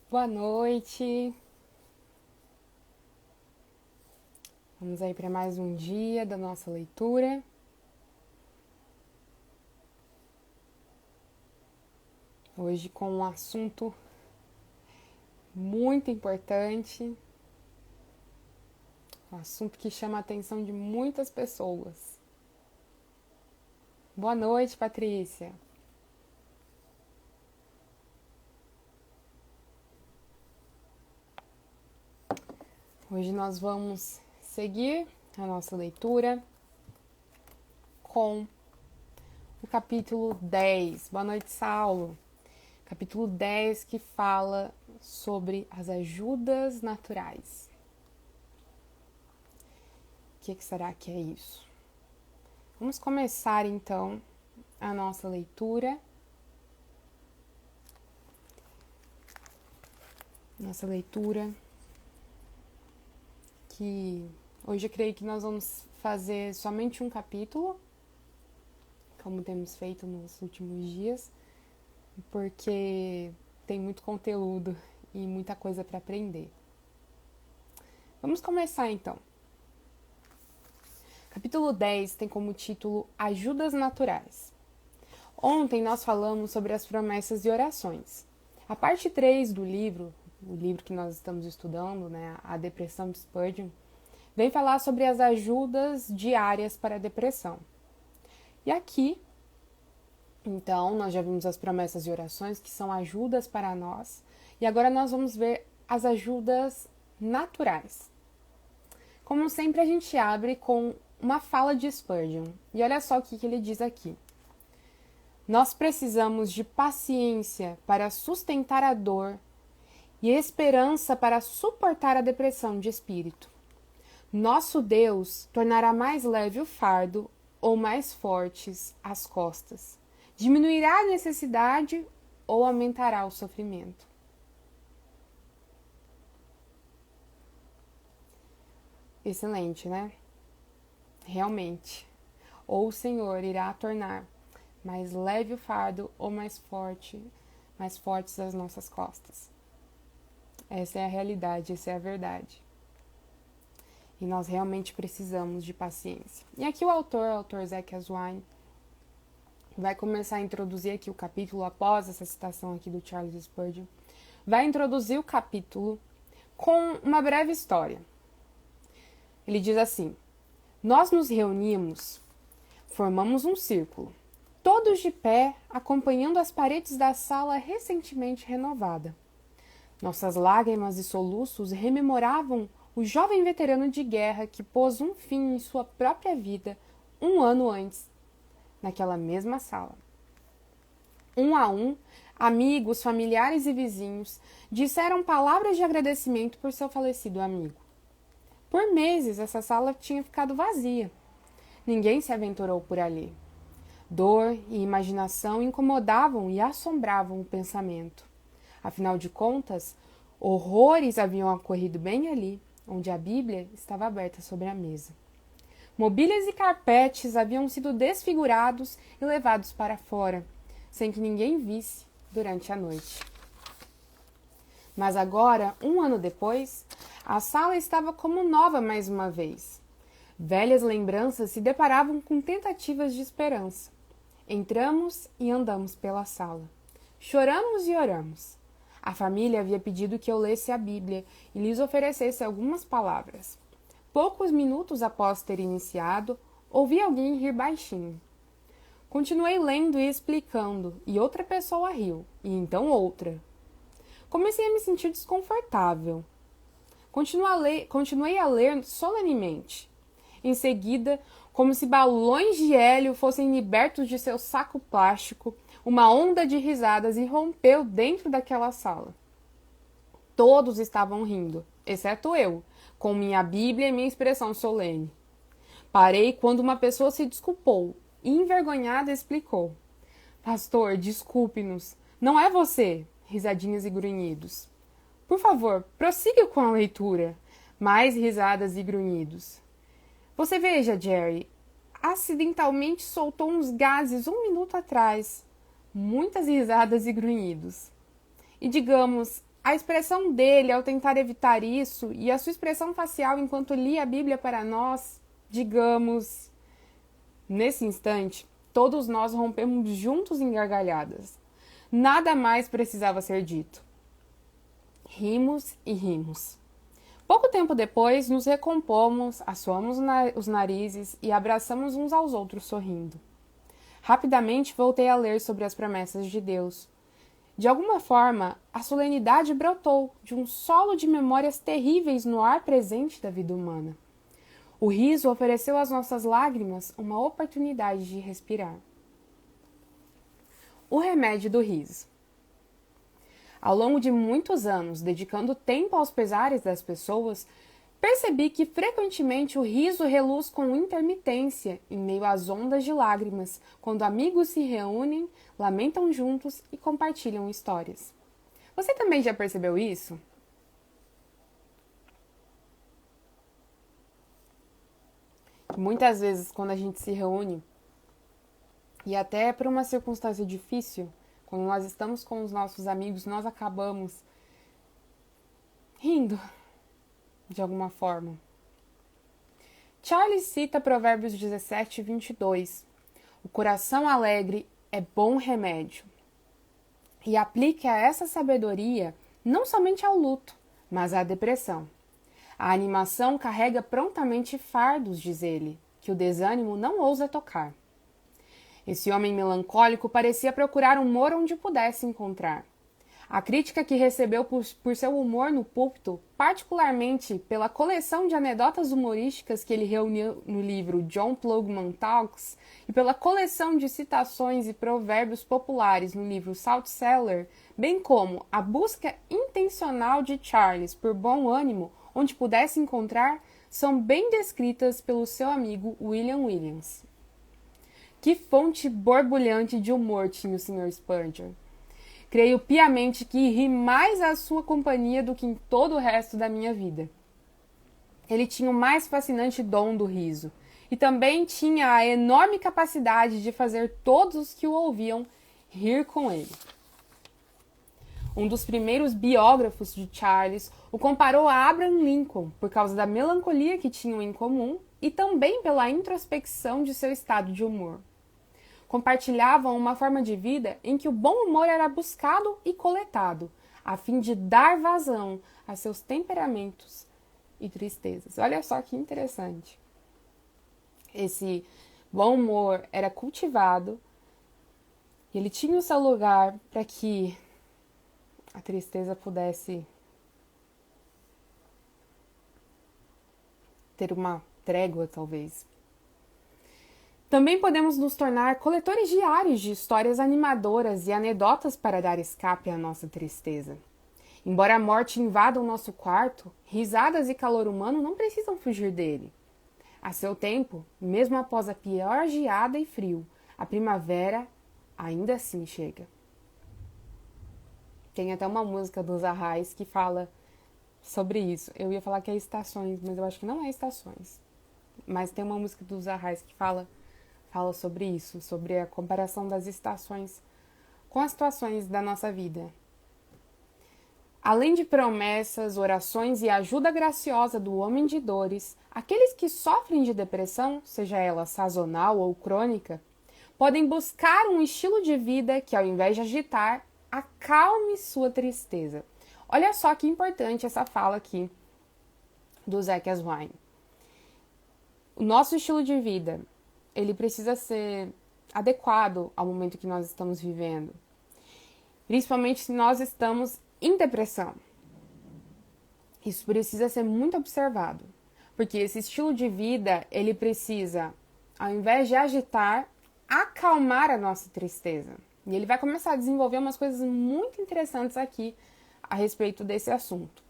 Boa noite. Vamos aí para mais um dia da nossa leitura. Hoje com um assunto muito importante, um assunto que chama a atenção de muitas pessoas. Boa noite, Patrícia. Hoje nós vamos seguir a nossa leitura com o capítulo 10. Boa noite, Saulo. Capítulo 10 que fala sobre as ajudas naturais. O que será que é isso? Vamos começar então a nossa leitura. Nossa leitura que hoje eu creio que nós vamos fazer somente um capítulo, como temos feito nos últimos dias, porque tem muito conteúdo e muita coisa para aprender. Vamos começar então. Capítulo 10 tem como título Ajudas Naturais. Ontem nós falamos sobre as promessas e orações. A parte 3 do livro, o livro que nós estamos estudando, né, A Depressão de Spurgeon, vem falar sobre as ajudas diárias para a depressão. E aqui, então, nós já vimos as promessas e orações, que são ajudas para nós, e agora nós vamos ver as ajudas naturais. Como sempre, a gente abre com uma fala de Spurgeon, e olha só o que ele diz aqui. Nós precisamos de paciência para sustentar a dor e esperança para suportar a depressão de espírito. Nosso Deus tornará mais leve o fardo ou mais fortes as costas. Diminuirá a necessidade ou aumentará o sofrimento. Excelente, né? Realmente. Ou o Senhor irá tornar mais leve o fardo ou mais fortes as nossas costas. Essa é a realidade, essa é a verdade. E nós realmente precisamos de paciência. E aqui o autor Zekias Wine, vai começar a introduzir aqui o capítulo, após essa citação aqui do Charles Spurgeon, vai introduzir o capítulo com uma breve história. Ele diz assim: nós nos reunimos, formamos um círculo, todos de pé, acompanhando as paredes da sala recentemente renovada. Nossas lágrimas e soluços rememoravam o jovem veterano de guerra que pôs um fim em sua própria vida 1 ano antes, naquela mesma sala. Um a um, amigos, familiares e vizinhos disseram palavras de agradecimento por seu falecido amigo. Por meses, essa sala tinha ficado vazia. Ninguém se aventurou por ali. Dor e imaginação incomodavam e assombravam o pensamento. Afinal de contas, horrores haviam ocorrido bem ali, onde a Bíblia estava aberta sobre a mesa. Mobílias e carpetes haviam sido desfigurados e levados para fora, sem que ninguém visse durante a noite. Mas agora, 1 ano depois, a sala estava como nova mais uma vez. Velhas lembranças se deparavam com tentativas de esperança. Entramos e andamos pela sala. Choramos e oramos. A família havia pedido que eu lesse a Bíblia e lhes oferecesse algumas palavras. Poucos minutos após ter iniciado, ouvi alguém rir baixinho. Continuei lendo e explicando, e outra pessoa riu, e então outra. Comecei a me sentir desconfortável. Continuei a ler solenemente. Em seguida, como se balões de hélio fossem libertos de seu saco plástico, uma onda de risadas irrompeu dentro daquela sala. Todos estavam rindo, exceto eu, com minha Bíblia e minha expressão solene. Parei quando uma pessoa se desculpou e, envergonhada, explicou. Pastor, desculpe-nos. Não é você. Risadinhas e grunhidos. Por favor, prossiga com a leitura. Mais risadas e grunhidos. Você veja, Jerry, acidentalmente soltou uns gases 1 minuto atrás. Muitas risadas e grunhidos. E digamos, a expressão dele ao tentar evitar isso e a sua expressão facial enquanto lia a Bíblia para nós, digamos, nesse instante, todos nós rompemos juntos em gargalhadas. Nada mais precisava ser dito. Rimos e rimos. Pouco tempo depois, nos recompomos, assoamos os narizes e abraçamos uns aos outros sorrindo. Rapidamente voltei a ler sobre as promessas de Deus. De alguma forma, a solenidade brotou de um solo de memórias terríveis no ar presente da vida humana. O riso ofereceu às nossas lágrimas uma oportunidade de respirar. O remédio do riso. Ao longo de muitos anos, dedicando tempo aos pesares das pessoas, percebi que frequentemente o riso reluz com intermitência em meio às ondas de lágrimas, quando amigos se reúnem, lamentam juntos e compartilham histórias. Você também já percebeu isso? Muitas vezes, quando a gente se reúne, e até por uma circunstância difícil, quando nós estamos com os nossos amigos, nós acabamos rindo, de alguma forma. Charles cita Provérbios 17, 22. O coração alegre é bom remédio. E aplique a essa sabedoria não somente ao luto, mas à depressão. A animação carrega prontamente fardos, diz ele, que o desânimo não ousa tocar. Esse homem melancólico parecia procurar humor onde pudesse encontrar. A crítica que recebeu por seu humor no púlpito, particularmente pela coleção de anedotas humorísticas que ele reuniu no livro John Plugman Talks e pela coleção de citações e provérbios populares no livro Salt Cellar, bem como a busca intencional de Charles por bom ânimo onde pudesse encontrar, são bem descritas pelo seu amigo William Williams. Que fonte borbulhante de humor tinha o Sr. Spurgeon. Creio piamente que ri mais à sua companhia do que em todo o resto da minha vida. Ele tinha o mais fascinante dom do riso, e também tinha a enorme capacidade de fazer todos os que o ouviam rir com ele. Um dos primeiros biógrafos de Charles o comparou a Abraham Lincoln por causa da melancolia que tinham em comum e também pela introspecção de seu estado de humor. Compartilhavam uma forma de vida em que o bom humor era buscado e coletado, a fim de dar vazão a seus temperamentos e tristezas. Olha só que interessante. Esse bom humor era cultivado e ele tinha o seu lugar para que a tristeza pudesse ter uma trégua, talvez. Também podemos nos tornar coletores diários de histórias animadoras e anedotas para dar escape à nossa tristeza. Embora a morte invada o nosso quarto, risadas e calor humano não precisam fugir dele. A seu tempo, mesmo após a pior geada e frio, a primavera ainda assim chega. Tem até uma música dos Arrais que fala sobre isso. Eu ia falar que é estações, mas eu acho que não é estações. Mas tem uma música dos Arrais que fala sobre isso, sobre a comparação das estações com as situações da nossa vida. Além de promessas, orações e ajuda graciosa do homem de dores, aqueles que sofrem de depressão, seja ela sazonal ou crônica, podem buscar um estilo de vida que, ao invés de agitar, acalme sua tristeza. Olha só que importante essa fala aqui do Zach Aswine. O nosso estilo de vida, ele precisa ser adequado ao momento que nós estamos vivendo. Principalmente se nós estamos em depressão. Isso precisa ser muito observado. Porque esse estilo de vida, ele precisa, ao invés de agitar, acalmar a nossa tristeza. E ele vai começar a desenvolver umas coisas muito interessantes aqui a respeito desse assunto.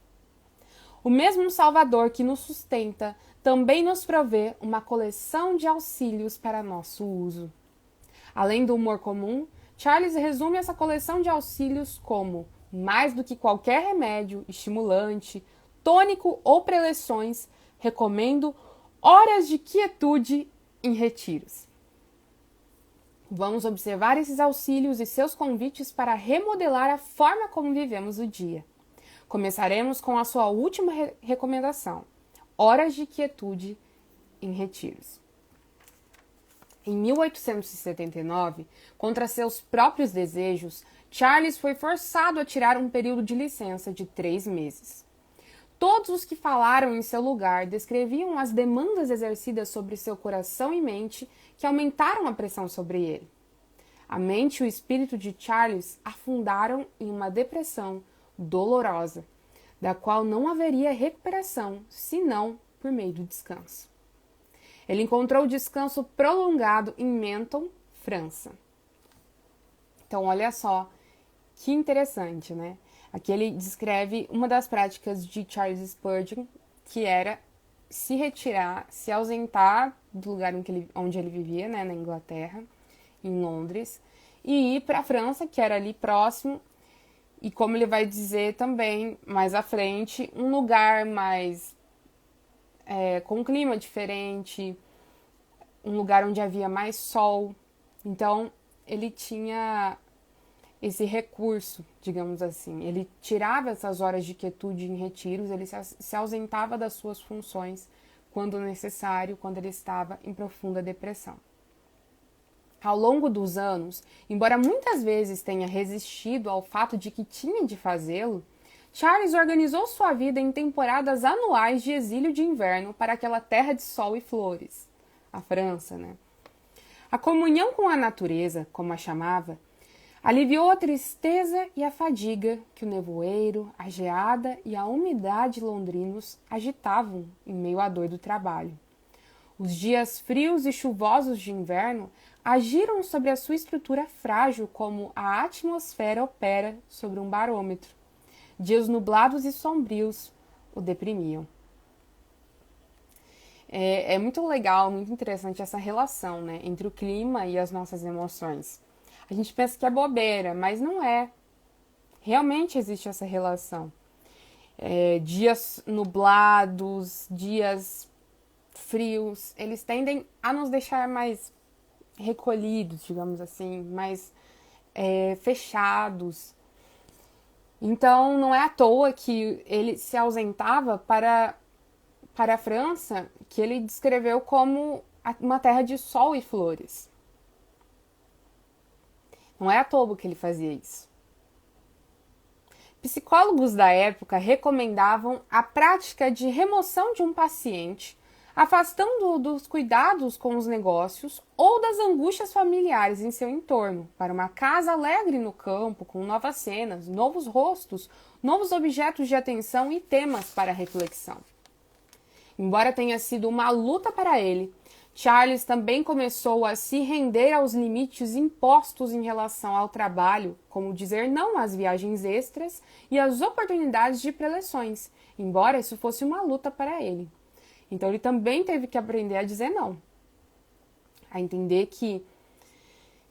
O mesmo Salvador que nos sustenta também nos provê uma coleção de auxílios para nosso uso. Além do humor comum, Charles resume essa coleção de auxílios como, mais do que qualquer remédio, estimulante, tônico ou preleções, recomendo horas de quietude em retiros. Vamos observar esses auxílios e seus convites para remodelar a forma como vivemos o dia. Começaremos com a sua última recomendação: horas de quietude em retiros. Em 1879, contra seus próprios desejos, Charles foi forçado a tirar um período de licença de 3 meses. Todos os que falaram em seu lugar descreviam as demandas exercidas sobre seu coração e mente que aumentaram a pressão sobre ele. A mente e o espírito de Charles afundaram em uma depressão dolorosa, da qual não haveria recuperação senão por meio do descanso. Ele encontrou descanso prolongado em Menton, França. Então, olha só que interessante, né? Aqui ele descreve uma das práticas de Charles Spurgeon, que era se retirar, se ausentar do lugar onde ele vivia, né, na Inglaterra, em Londres, e ir para a França, que era ali próximo, e como ele vai dizer também mais à frente, um lugar mais com um clima diferente, um lugar onde havia mais sol. Então, ele tinha esse recurso, digamos assim. Ele tirava essas horas de quietude em retiros, ele se ausentava das suas funções quando necessário, quando ele estava em profunda depressão. Ao longo dos anos, embora muitas vezes tenha resistido ao fato de que tinha de fazê-lo, Charles organizou sua vida em temporadas anuais de exílio de inverno para aquela terra de sol e flores, a França, né? A comunhão com a natureza, como a chamava, aliviou a tristeza e a fadiga que o nevoeiro, a geada e a umidade londrinos agitavam em meio à dor do trabalho. Os dias frios e chuvosos de inverno agiram sobre a sua estrutura frágil como a atmosfera opera sobre um barômetro. Dias nublados e sombrios o deprimiam. É muito legal, muito interessante essa relação, né, entre o clima e as nossas emoções. A gente pensa que é bobeira, mas não é. Realmente existe essa relação. Dias nublados, dias frios, eles tendem a nos deixar mais recolhidos, digamos assim, mais fechados. Então, não é à toa que ele se ausentava para a França, que ele descreveu como uma terra de sol e flores. Não é à toa que ele fazia isso. Psicólogos da época recomendavam a prática de remoção de um paciente, afastando-o dos cuidados com os negócios ou das angústias familiares em seu entorno, para uma casa alegre no campo, com novas cenas, novos rostos, novos objetos de atenção e temas para reflexão. Embora tenha sido uma luta para ele, Charles também começou a se render aos limites impostos em relação ao trabalho, como dizer não às viagens extras e às oportunidades de preleções, embora isso fosse uma luta para ele. Então ele também teve que aprender a dizer não, a entender que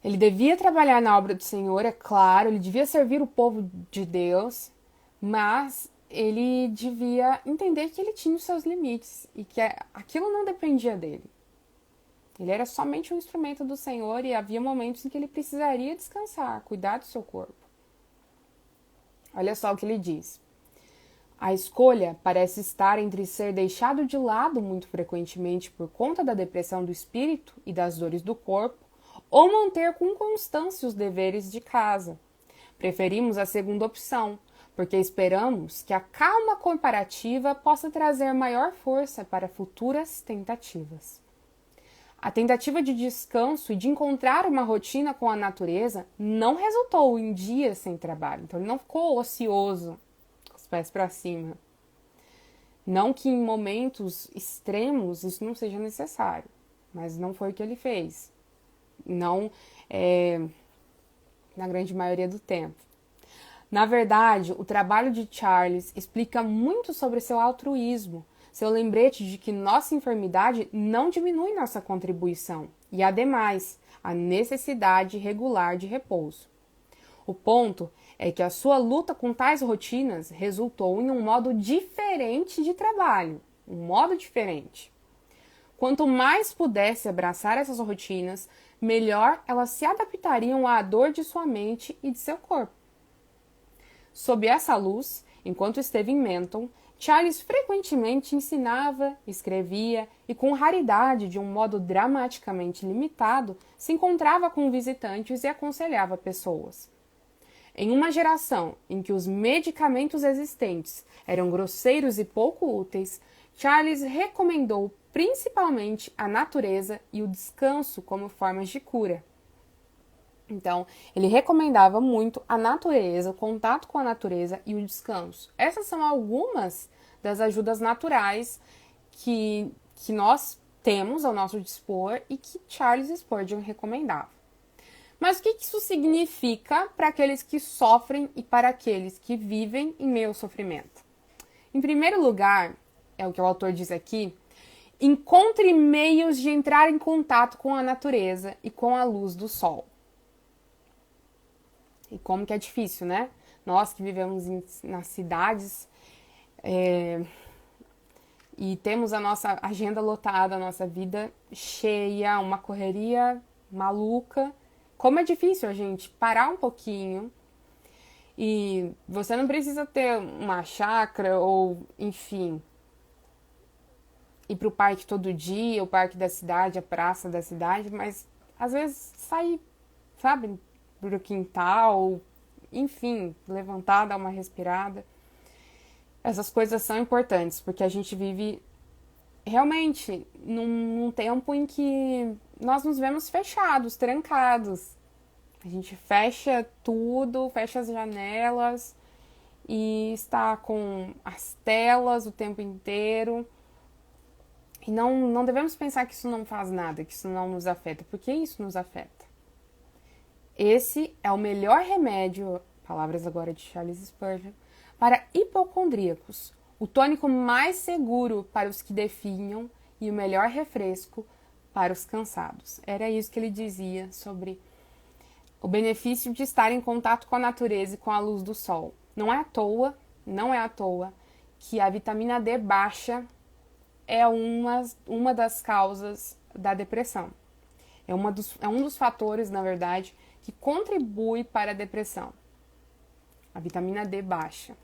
ele devia trabalhar na obra do Senhor, é claro, ele devia servir o povo de Deus, mas ele devia entender que ele tinha os seus limites e que aquilo não dependia dele. Ele era somente um instrumento do Senhor e havia momentos em que ele precisaria descansar, cuidar do seu corpo. Olha só o que ele diz. A escolha parece estar entre ser deixado de lado muito frequentemente por conta da depressão do espírito e das dores do corpo, ou manter com constância os deveres de casa. Preferimos a segunda opção, porque esperamos que a calma comparativa possa trazer maior força para futuras tentativas. A tentativa de descanso e de encontrar uma rotina com a natureza não resultou em dias sem trabalho, então ele não ficou ocioso, com os pés para cima. Não que em momentos extremos isso não seja necessário, mas não foi o que ele fez. Não na grande maioria do tempo. Na verdade, o trabalho de Charles explica muito sobre seu altruísmo, seu lembrete de que nossa enfermidade não diminui nossa contribuição e, ademais, a necessidade regular de repouso. O ponto é que a sua luta com tais rotinas resultou em um modo diferente de trabalho, um modo diferente. Quanto mais pudesse abraçar essas rotinas, melhor elas se adaptariam à dor de sua mente e de seu corpo. Sob essa luz, Enquanto esteve em Menton, Charles frequentemente ensinava, escrevia e, com raridade de um modo dramaticamente limitado, se encontrava com visitantes e aconselhava pessoas. Em uma geração em que os medicamentos existentes eram grosseiros e pouco úteis, Charles recomendou principalmente a natureza e o descanso como formas de cura. Então, ele recomendava muito a natureza, o contato com a natureza e o descanso. Essas são algumas das ajudas naturais que nós temos ao nosso dispor e que Charles Spurgeon recomendava. Mas o que isso significa para aqueles que sofrem e para aqueles que vivem em meio ao sofrimento? Em primeiro lugar, é o que o autor diz aqui, encontre meios de entrar em contato com a natureza e com a luz do sol. E como que é difícil, né? Nós que vivemos nas cidades e temos a nossa agenda lotada, a nossa vida cheia, uma correria maluca. Como é difícil a gente parar um pouquinho. E você não precisa ter uma chácara ou, enfim, ir para o parque todo dia, o parque da cidade, a praça da cidade, mas às vezes sair, sabe, pro quintal, enfim, levantar, dar uma respirada. Essas coisas são importantes, porque a gente vive realmente num tempo em que nós nos vemos fechados, trancados. A gente fecha tudo, fecha as janelas e está com as telas o tempo inteiro. E não devemos pensar que isso não faz nada, que isso não nos afeta, porque isso nos afeta. Esse é o melhor remédio, palavras agora de Charles Spurgeon, para hipocondríacos, o tônico mais seguro para os que definham e o melhor refresco para os cansados. Era isso que ele dizia sobre o benefício de estar em contato com a natureza e com a luz do sol. Não é à toa que a vitamina D baixa é uma das causas da depressão. É um dos fatores, na verdade, que contribui para a depressão. A vitamina D baixa.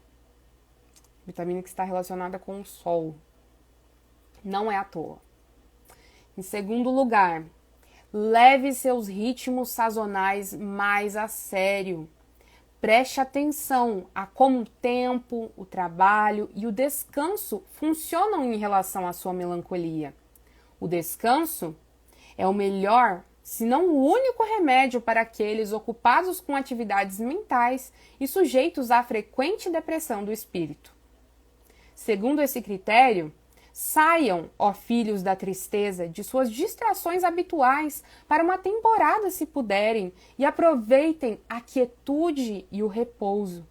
Vitamina que está relacionada com o sol. Não é à toa. Em segundo lugar, leve seus ritmos sazonais mais a sério. Preste atenção a como o tempo, o trabalho e o descanso funcionam em relação à sua melancolia. O descanso é o melhor, se não o único remédio para aqueles ocupados com atividades mentais e sujeitos à frequente depressão do espírito. Segundo esse critério, saiam, ó filhos da tristeza, de suas distrações habituais para uma temporada, se puderem, e aproveitem a quietude e o repouso.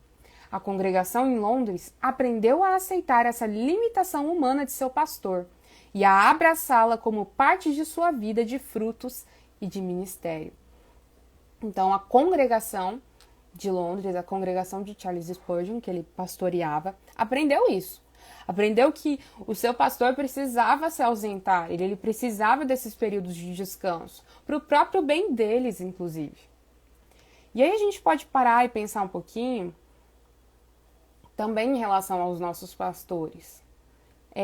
A congregação em Londres aprendeu a aceitar essa limitação humana de seu pastor e a abraçá-la como parte de sua vida de frutos e de ministério. Então, a congregação de Londres, a congregação de Charles Spurgeon, que ele pastoreava, aprendeu isso. Aprendeu que o seu pastor precisava se ausentar, ele precisava desses períodos de descanso, para o próprio bem deles, inclusive. E aí a gente pode parar e pensar um pouquinho também em relação aos nossos pastores.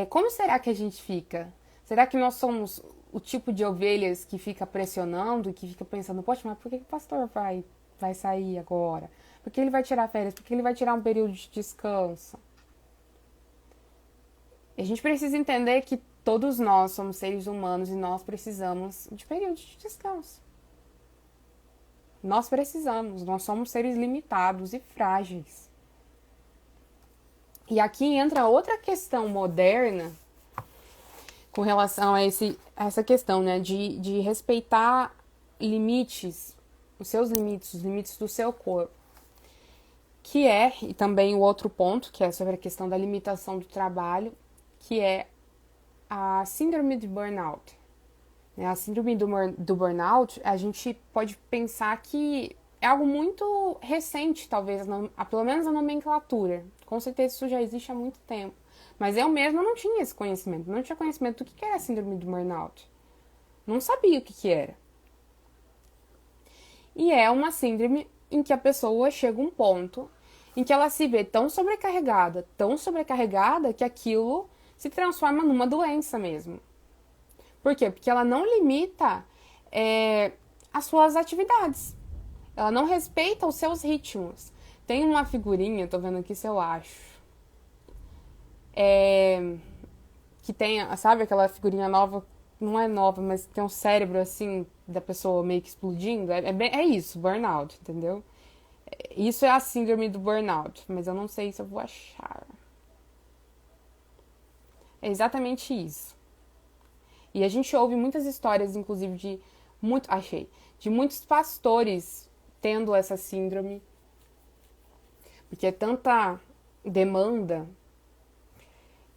Como será que a gente fica? Será que nós somos o tipo de ovelhas que fica pressionando e que fica pensando, poxa, mas por que o pastor vai sair agora? Por que ele vai tirar férias? Por que ele vai tirar um período de descanso? A gente precisa entender que todos nós somos seres humanos e nós precisamos de períodos de descanso. Nós somos seres limitados e frágeis. E aqui entra outra questão moderna com relação a essa questão, né, de respeitar limites, os limites do seu corpo. E também o outro ponto, que é sobre a questão da limitação do trabalho, que é a síndrome de burnout. A síndrome do burnout, a gente pode pensar que é algo muito recente, talvez, pelo menos a nomenclatura. Com certeza isso já existe há muito tempo. Mas eu mesma não tinha esse conhecimento. Não tinha conhecimento do que era a síndrome do burnout. Não sabia o que era. E é uma síndrome em que a pessoa chega a um ponto em que ela se vê tão sobrecarregada, que aquilo se transforma numa doença mesmo. Por quê? Porque ela não limita as suas atividades. Ela não respeita os seus ritmos. Tem uma figurinha, tô vendo aqui se eu acho. Que tem, sabe aquela figurinha nova, não é nova, mas tem um cérebro assim, da pessoa meio que explodindo. É isso, burnout, entendeu? Isso é a síndrome do burnout, mas eu não sei se eu vou achar. É exatamente isso. E a gente ouve muitas histórias, inclusive, de muitos pastores tendo essa síndrome, porque é tanta demanda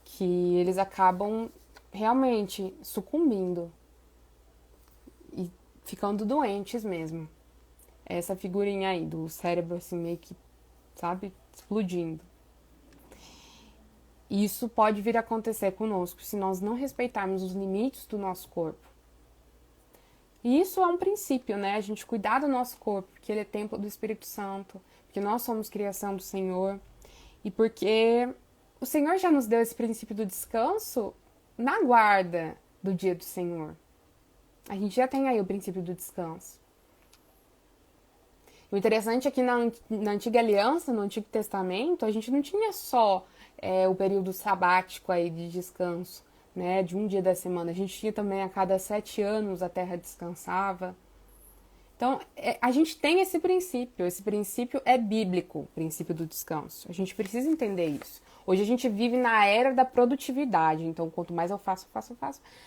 que eles acabam realmente sucumbindo e ficando doentes mesmo. É essa figurinha aí do cérebro assim meio que, sabe, explodindo. E isso pode vir a acontecer conosco se nós não respeitarmos os limites do nosso corpo. E isso é um princípio, né? A gente cuidar do nosso corpo, porque ele é templo do Espírito Santo, porque nós somos criação do Senhor e porque o Senhor já nos deu esse princípio do descanso na guarda do dia do Senhor. A gente já tem aí o princípio do descanso. O interessante é que na Antiga Aliança, no Antigo Testamento, a gente não tinha só o período sabático aí de descanso, né, de um dia da semana. A gente tinha também a cada 7 anos a terra descansava. Então, a gente tem esse princípio é bíblico, o princípio do descanso. A gente precisa entender isso. Hoje a gente vive na era da produtividade, então quanto mais eu faço,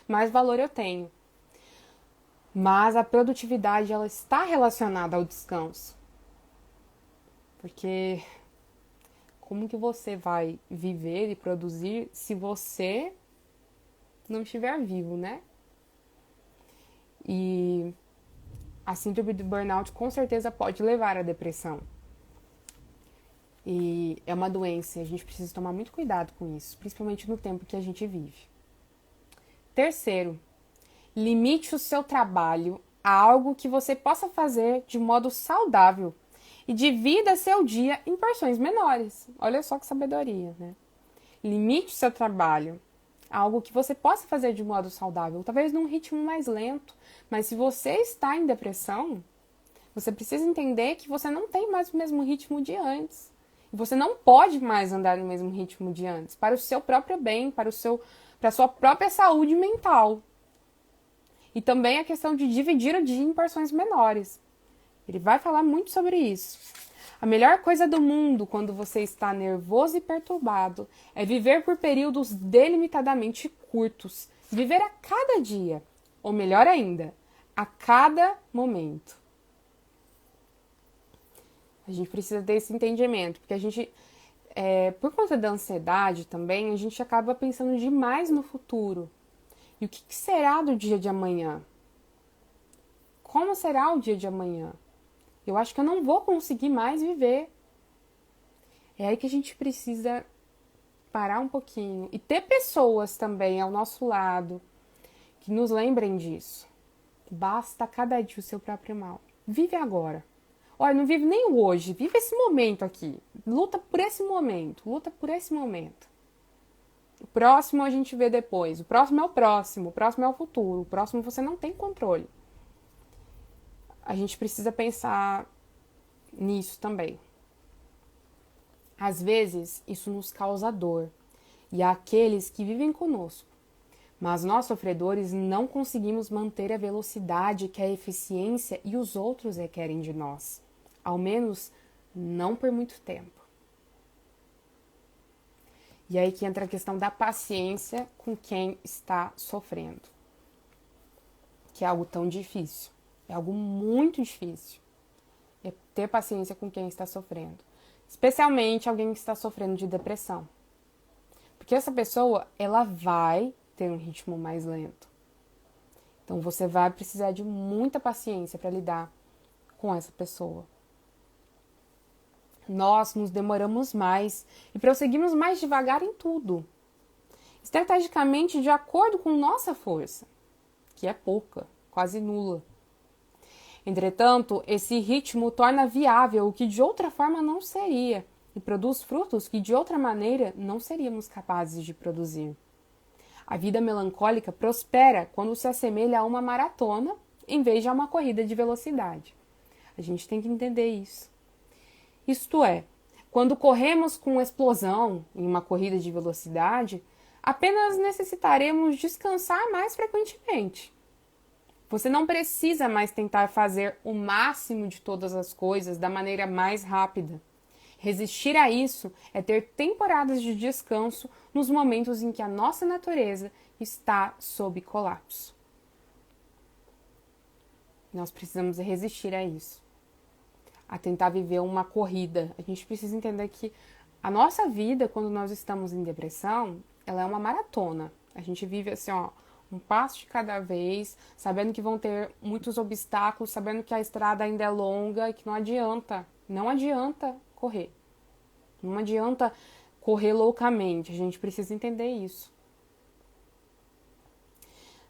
mais valor eu tenho. Mas a produtividade, ela está relacionada ao descanso. Porque como que você vai viver e produzir se você não estiver vivo, né? E a síndrome do burnout com certeza pode levar à depressão. E é uma doença, a gente precisa tomar muito cuidado com isso, principalmente no tempo que a gente vive. Terceiro, limite o seu trabalho a algo que você possa fazer de modo saudável e divida seu dia em porções menores. Olha só que sabedoria, né? Limite o seu trabalho a algo que você possa fazer de modo saudável, talvez num ritmo mais lento, mas se você está em depressão, você precisa entender que você não tem mais o mesmo ritmo de antes. Você não pode mais andar no mesmo ritmo de antes, para o seu próprio bem, para a sua própria saúde mental. E também a questão de dividir o dia em porções menores. Ele vai falar muito sobre isso. A melhor coisa do mundo quando você está nervoso e perturbado é viver por períodos delimitadamente curtos. Viver a cada dia, ou melhor ainda, a cada momento. A gente precisa ter esse entendimento, porque a gente, por conta da ansiedade também, a gente acaba pensando demais no futuro. E o que será do dia de amanhã? Como será o dia de amanhã? Eu acho que eu não vou conseguir mais viver. É aí que a gente precisa parar um pouquinho e ter pessoas também ao nosso lado que nos lembrem disso. Basta cada dia o seu próprio mal. Vive agora. Olha, não vive nem o hoje, vive esse momento aqui. Luta por esse momento, luta por esse momento. O próximo a gente vê depois. O próximo é o próximo é o futuro. O próximo você não tem controle. A gente precisa pensar nisso também. Às vezes, isso nos causa dor, e há aqueles que vivem conosco, mas nós sofredores não conseguimos manter a velocidade que a eficiência e os outros requerem de nós, ao menos não por muito tempo. E aí que entra a questão da paciência com quem está sofrendo, que é algo tão difícil. É algo muito difícil. É ter paciência com quem está sofrendo. Especialmente alguém que está sofrendo de depressão. Porque essa pessoa, ela vai ter um ritmo mais lento. Então você vai precisar de muita paciência para lidar com essa pessoa. Nós nos demoramos mais e prosseguimos mais devagar em tudo. Estrategicamente de acordo com nossa força, que é pouca, quase nula. Entretanto, esse ritmo torna viável o que de outra forma não seria, e produz frutos que de outra maneira não seríamos capazes de produzir. A vida melancólica prospera quando se assemelha a uma maratona em vez de a uma corrida de velocidade. A gente tem que entender isso. Isto é, quando corremos com explosão em uma corrida de velocidade, apenas necessitaremos descansar mais frequentemente. Você não precisa mais tentar fazer o máximo de todas as coisas da maneira mais rápida. Resistir a isso é ter temporadas de descanso nos momentos em que a nossa natureza está sob colapso. Nós precisamos resistir a isso, a tentar viver uma corrida. A gente precisa entender que a nossa vida, quando nós estamos em depressão, ela é uma maratona. A gente vive assim, ó, um passo de cada vez, sabendo que vão ter muitos obstáculos, sabendo que a estrada ainda é longa e que não adianta correr. Não adianta correr loucamente, a gente precisa entender isso.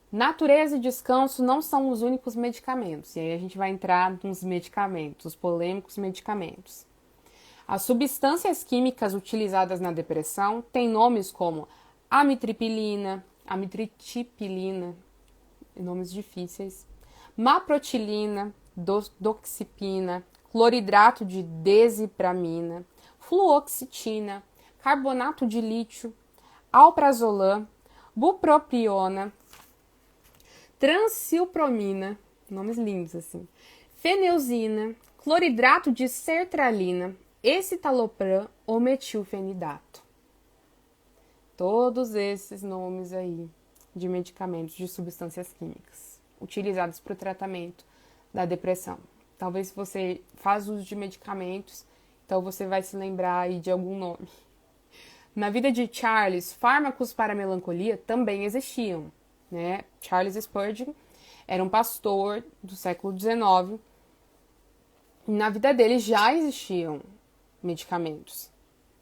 Natureza e descanso não são os únicos medicamentos. E aí a gente vai entrar nos medicamentos, os polêmicos medicamentos. As substâncias químicas utilizadas na depressão têm nomes como amitriptilina, nomes difíceis, maprotilina, doxipina, cloridrato de desipramina, fluoxetina, carbonato de lítio, alprazolam, bupropiona, transilpromina, nomes lindos assim, feneuzina, cloridrato de sertralina, escitalopram ou metilfenidato. Todos esses nomes aí de medicamentos, de substâncias químicas utilizados para o tratamento da depressão. Talvez se você faz uso de medicamentos, então você vai se lembrar aí de algum nome. Na vida de Charles, fármacos para a melancolia também existiam, né? Charles Spurgeon era um pastor do século XIX. Na vida dele já existiam medicamentos.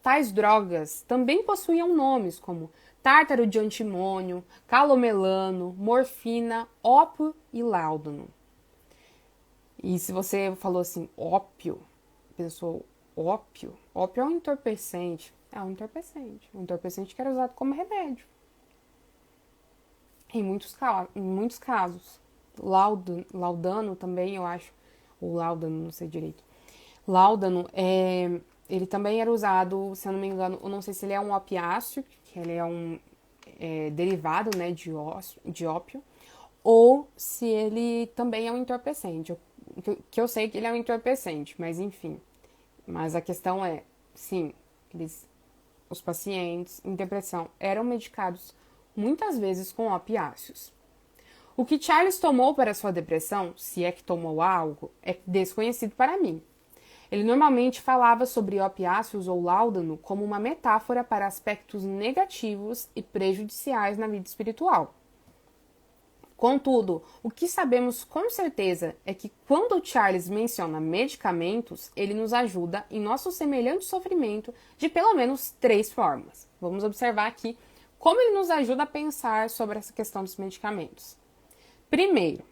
Tais drogas também possuíam nomes como tártaro de antimônio, calomelano, morfina, ópio e láudano. E se você falou assim, ópio, pensou, ópio? Ópio é um entorpecente. É um entorpecente. Um entorpecente que era usado como remédio. Em muitos casos. Laudano também, eu acho. Ou láudano, não sei direito. Láudano, ele também era usado, se eu não me engano, eu não sei se ele é um opiáceo, que ele é um derivado, né, de ópio, ou se ele também é um entorpecente. Que eu sei que ele é um entorpecente, mas enfim. Mas a questão é, sim, os pacientes em depressão eram medicados muitas vezes com opiáceos. O que Charles tomou para sua depressão, se é que tomou algo, é desconhecido para mim. Ele normalmente falava sobre opiáceos ou láudano como uma metáfora para aspectos negativos e prejudiciais na vida espiritual. Contudo, o que sabemos com certeza é que quando Charles menciona medicamentos, ele nos ajuda em nosso semelhante sofrimento de pelo menos 3 formas. Vamos observar aqui como ele nos ajuda a pensar sobre essa questão dos medicamentos. Primeiro,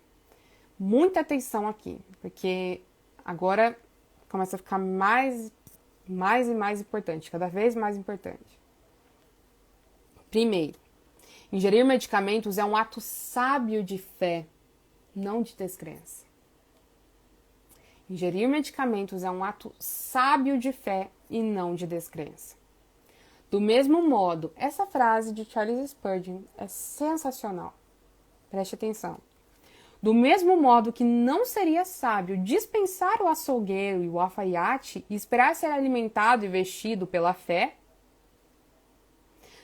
muita atenção aqui, porque agora começa a ficar mais e mais importante, cada vez mais importante. Primeiro, ingerir medicamentos é um ato sábio de fé, não de descrença. Ingerir medicamentos é um ato sábio de fé e não de descrença. Do mesmo modo, essa frase de Charles Spurgeon é sensacional. Preste atenção. Do mesmo modo que não seria sábio dispensar o açougueiro e o alfaiate e esperar ser alimentado e vestido pela fé,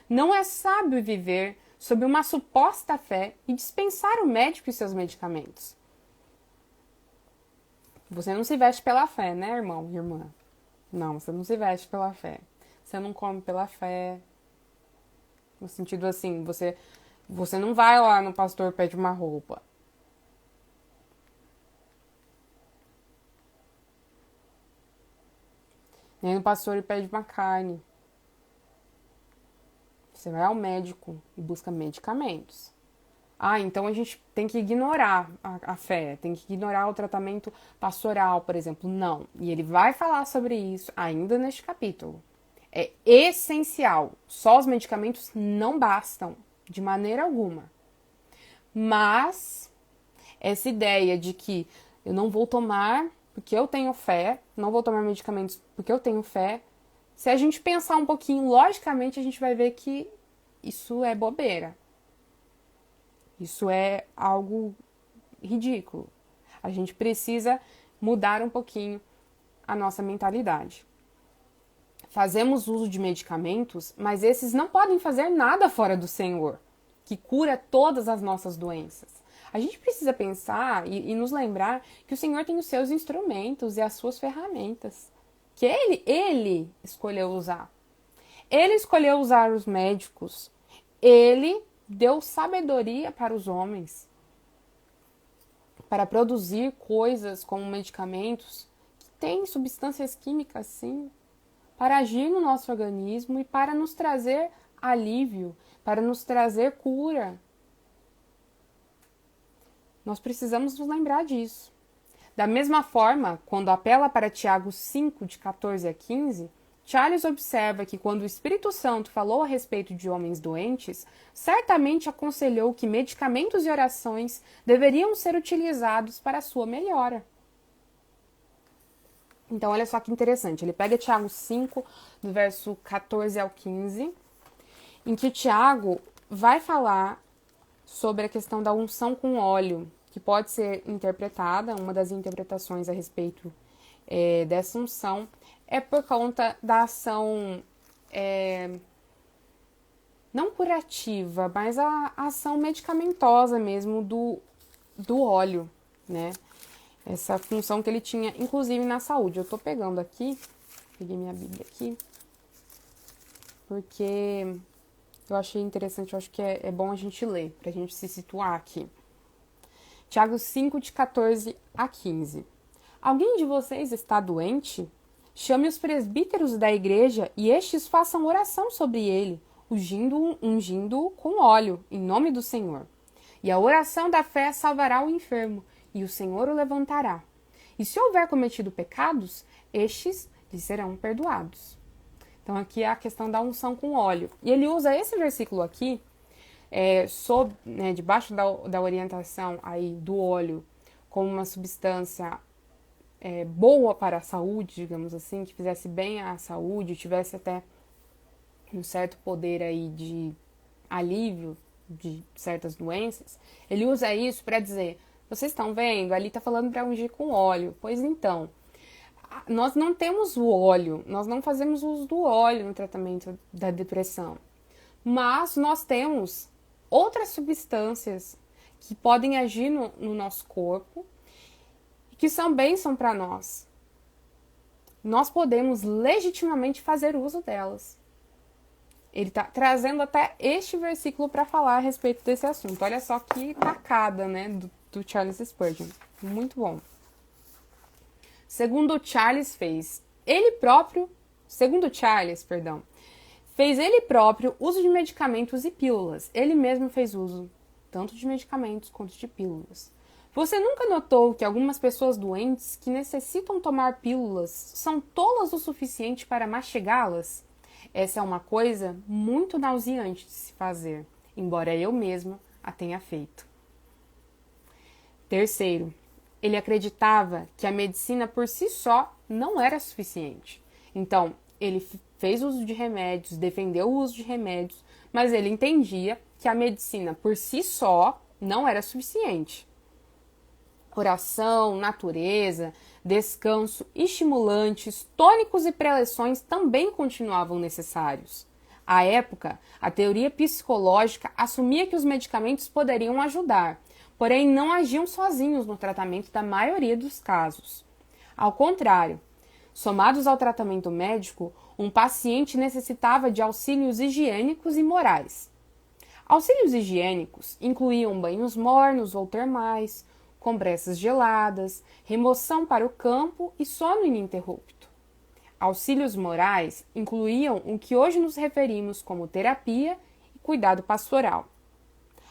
não é sábio viver sob uma suposta fé e dispensar o médico e seus medicamentos. Você não se veste pela fé, né, irmão e irmã? Não, você não se veste pela fé. Você não come pela fé. No sentido assim, você não vai lá no pastor e pede uma roupa. Nem no pastor e pede uma carne. Você vai ao médico e busca medicamentos. Ah, então a gente tem que ignorar a fé, tem que ignorar o tratamento pastoral, por exemplo. Não. E ele vai falar sobre isso ainda neste capítulo. É essencial. Só os medicamentos não bastam, de maneira alguma. Mas essa ideia de que eu não vou tomar porque eu tenho fé, não vou tomar medicamentos porque eu tenho fé, se a gente pensar um pouquinho logicamente, a gente vai ver que isso é bobeira. Isso é algo ridículo. A gente precisa mudar um pouquinho a nossa mentalidade. Fazemos uso de medicamentos, mas esses não podem fazer nada fora do Senhor, que cura todas as nossas doenças. A gente precisa pensar e nos lembrar que o Senhor tem os seus instrumentos e as suas ferramentas, que ele escolheu usar. Ele escolheu usar os médicos. Ele deu sabedoria para os homens para produzir coisas como medicamentos que têm substâncias químicas, sim, para agir no nosso organismo e para nos trazer alívio, para nos trazer cura. Nós precisamos nos lembrar disso. Da mesma forma, quando apela para Tiago 5, de 14 a 15, Charles observa que quando o Espírito Santo falou a respeito de homens doentes, certamente aconselhou que medicamentos e orações deveriam ser utilizados para a sua melhora. Então, olha só que interessante. Ele pega Tiago 5, do verso 14 ao 15, em que Tiago vai falar sobre a questão da unção com óleo, que pode ser interpretada, uma das interpretações a respeito dessa unção, é por conta da ação não curativa, mas a ação medicamentosa mesmo do óleo, né? Essa função que ele tinha, inclusive, na saúde. Eu tô pegando aqui, peguei minha Bíblia aqui, porque eu achei interessante, eu acho que é bom a gente ler, pra gente se situar aqui. Tiago 5, de 14 a 15. Alguém de vocês está doente? Chame os presbíteros da igreja e estes façam oração sobre ele, ungindo-o com óleo, em nome do Senhor. E a oração da fé salvará o enfermo, e o Senhor o levantará. E se houver cometido pecados, estes lhe serão perdoados. Então aqui é a questão da unção com óleo. E ele usa esse versículo aqui, debaixo da orientação aí do óleo, como uma substância boa para a saúde, digamos assim, que fizesse bem à saúde, tivesse até um certo poder aí de alívio de certas doenças. Ele usa isso para dizer: vocês estão vendo? Ali está falando para ungir com óleo. Pois então, nós não temos o óleo, nós não fazemos uso do óleo no tratamento da depressão, mas nós temos outras substâncias que podem agir no nosso corpo e que são bênção para nós. Nós podemos legitimamente fazer uso delas. Ele está trazendo até este versículo para falar a respeito desse assunto. Olha só que tacada, né, do Charles Spurgeon. Muito bom. Segundo Charles, fez ele próprio uso de medicamentos e pílulas. Ele mesmo fez uso tanto de medicamentos quanto de pílulas. Você nunca notou que algumas pessoas doentes que necessitam tomar pílulas são tolas o suficiente para mastigá-las? Essa é uma coisa muito nauseante de se fazer, embora eu mesmo a tenha feito. Terceiro, ele acreditava que a medicina por si só não era suficiente. Então, ele fez uso de remédios, defendeu o uso de remédios, mas ele entendia que a medicina por si só não era suficiente. Oração, natureza, descanso, estimulantes, tônicos e preleções também continuavam necessários. À época, a teoria psicológica assumia que os medicamentos poderiam ajudar, porém não agiam sozinhos no tratamento da maioria dos casos. Ao contrário, somados ao tratamento médico, um paciente necessitava de auxílios higiênicos e morais. Auxílios higiênicos incluíam banhos mornos ou termais, compressas geladas, remoção para o campo e sono ininterrupto. Auxílios morais incluíam o que hoje nos referimos como terapia e cuidado pastoral.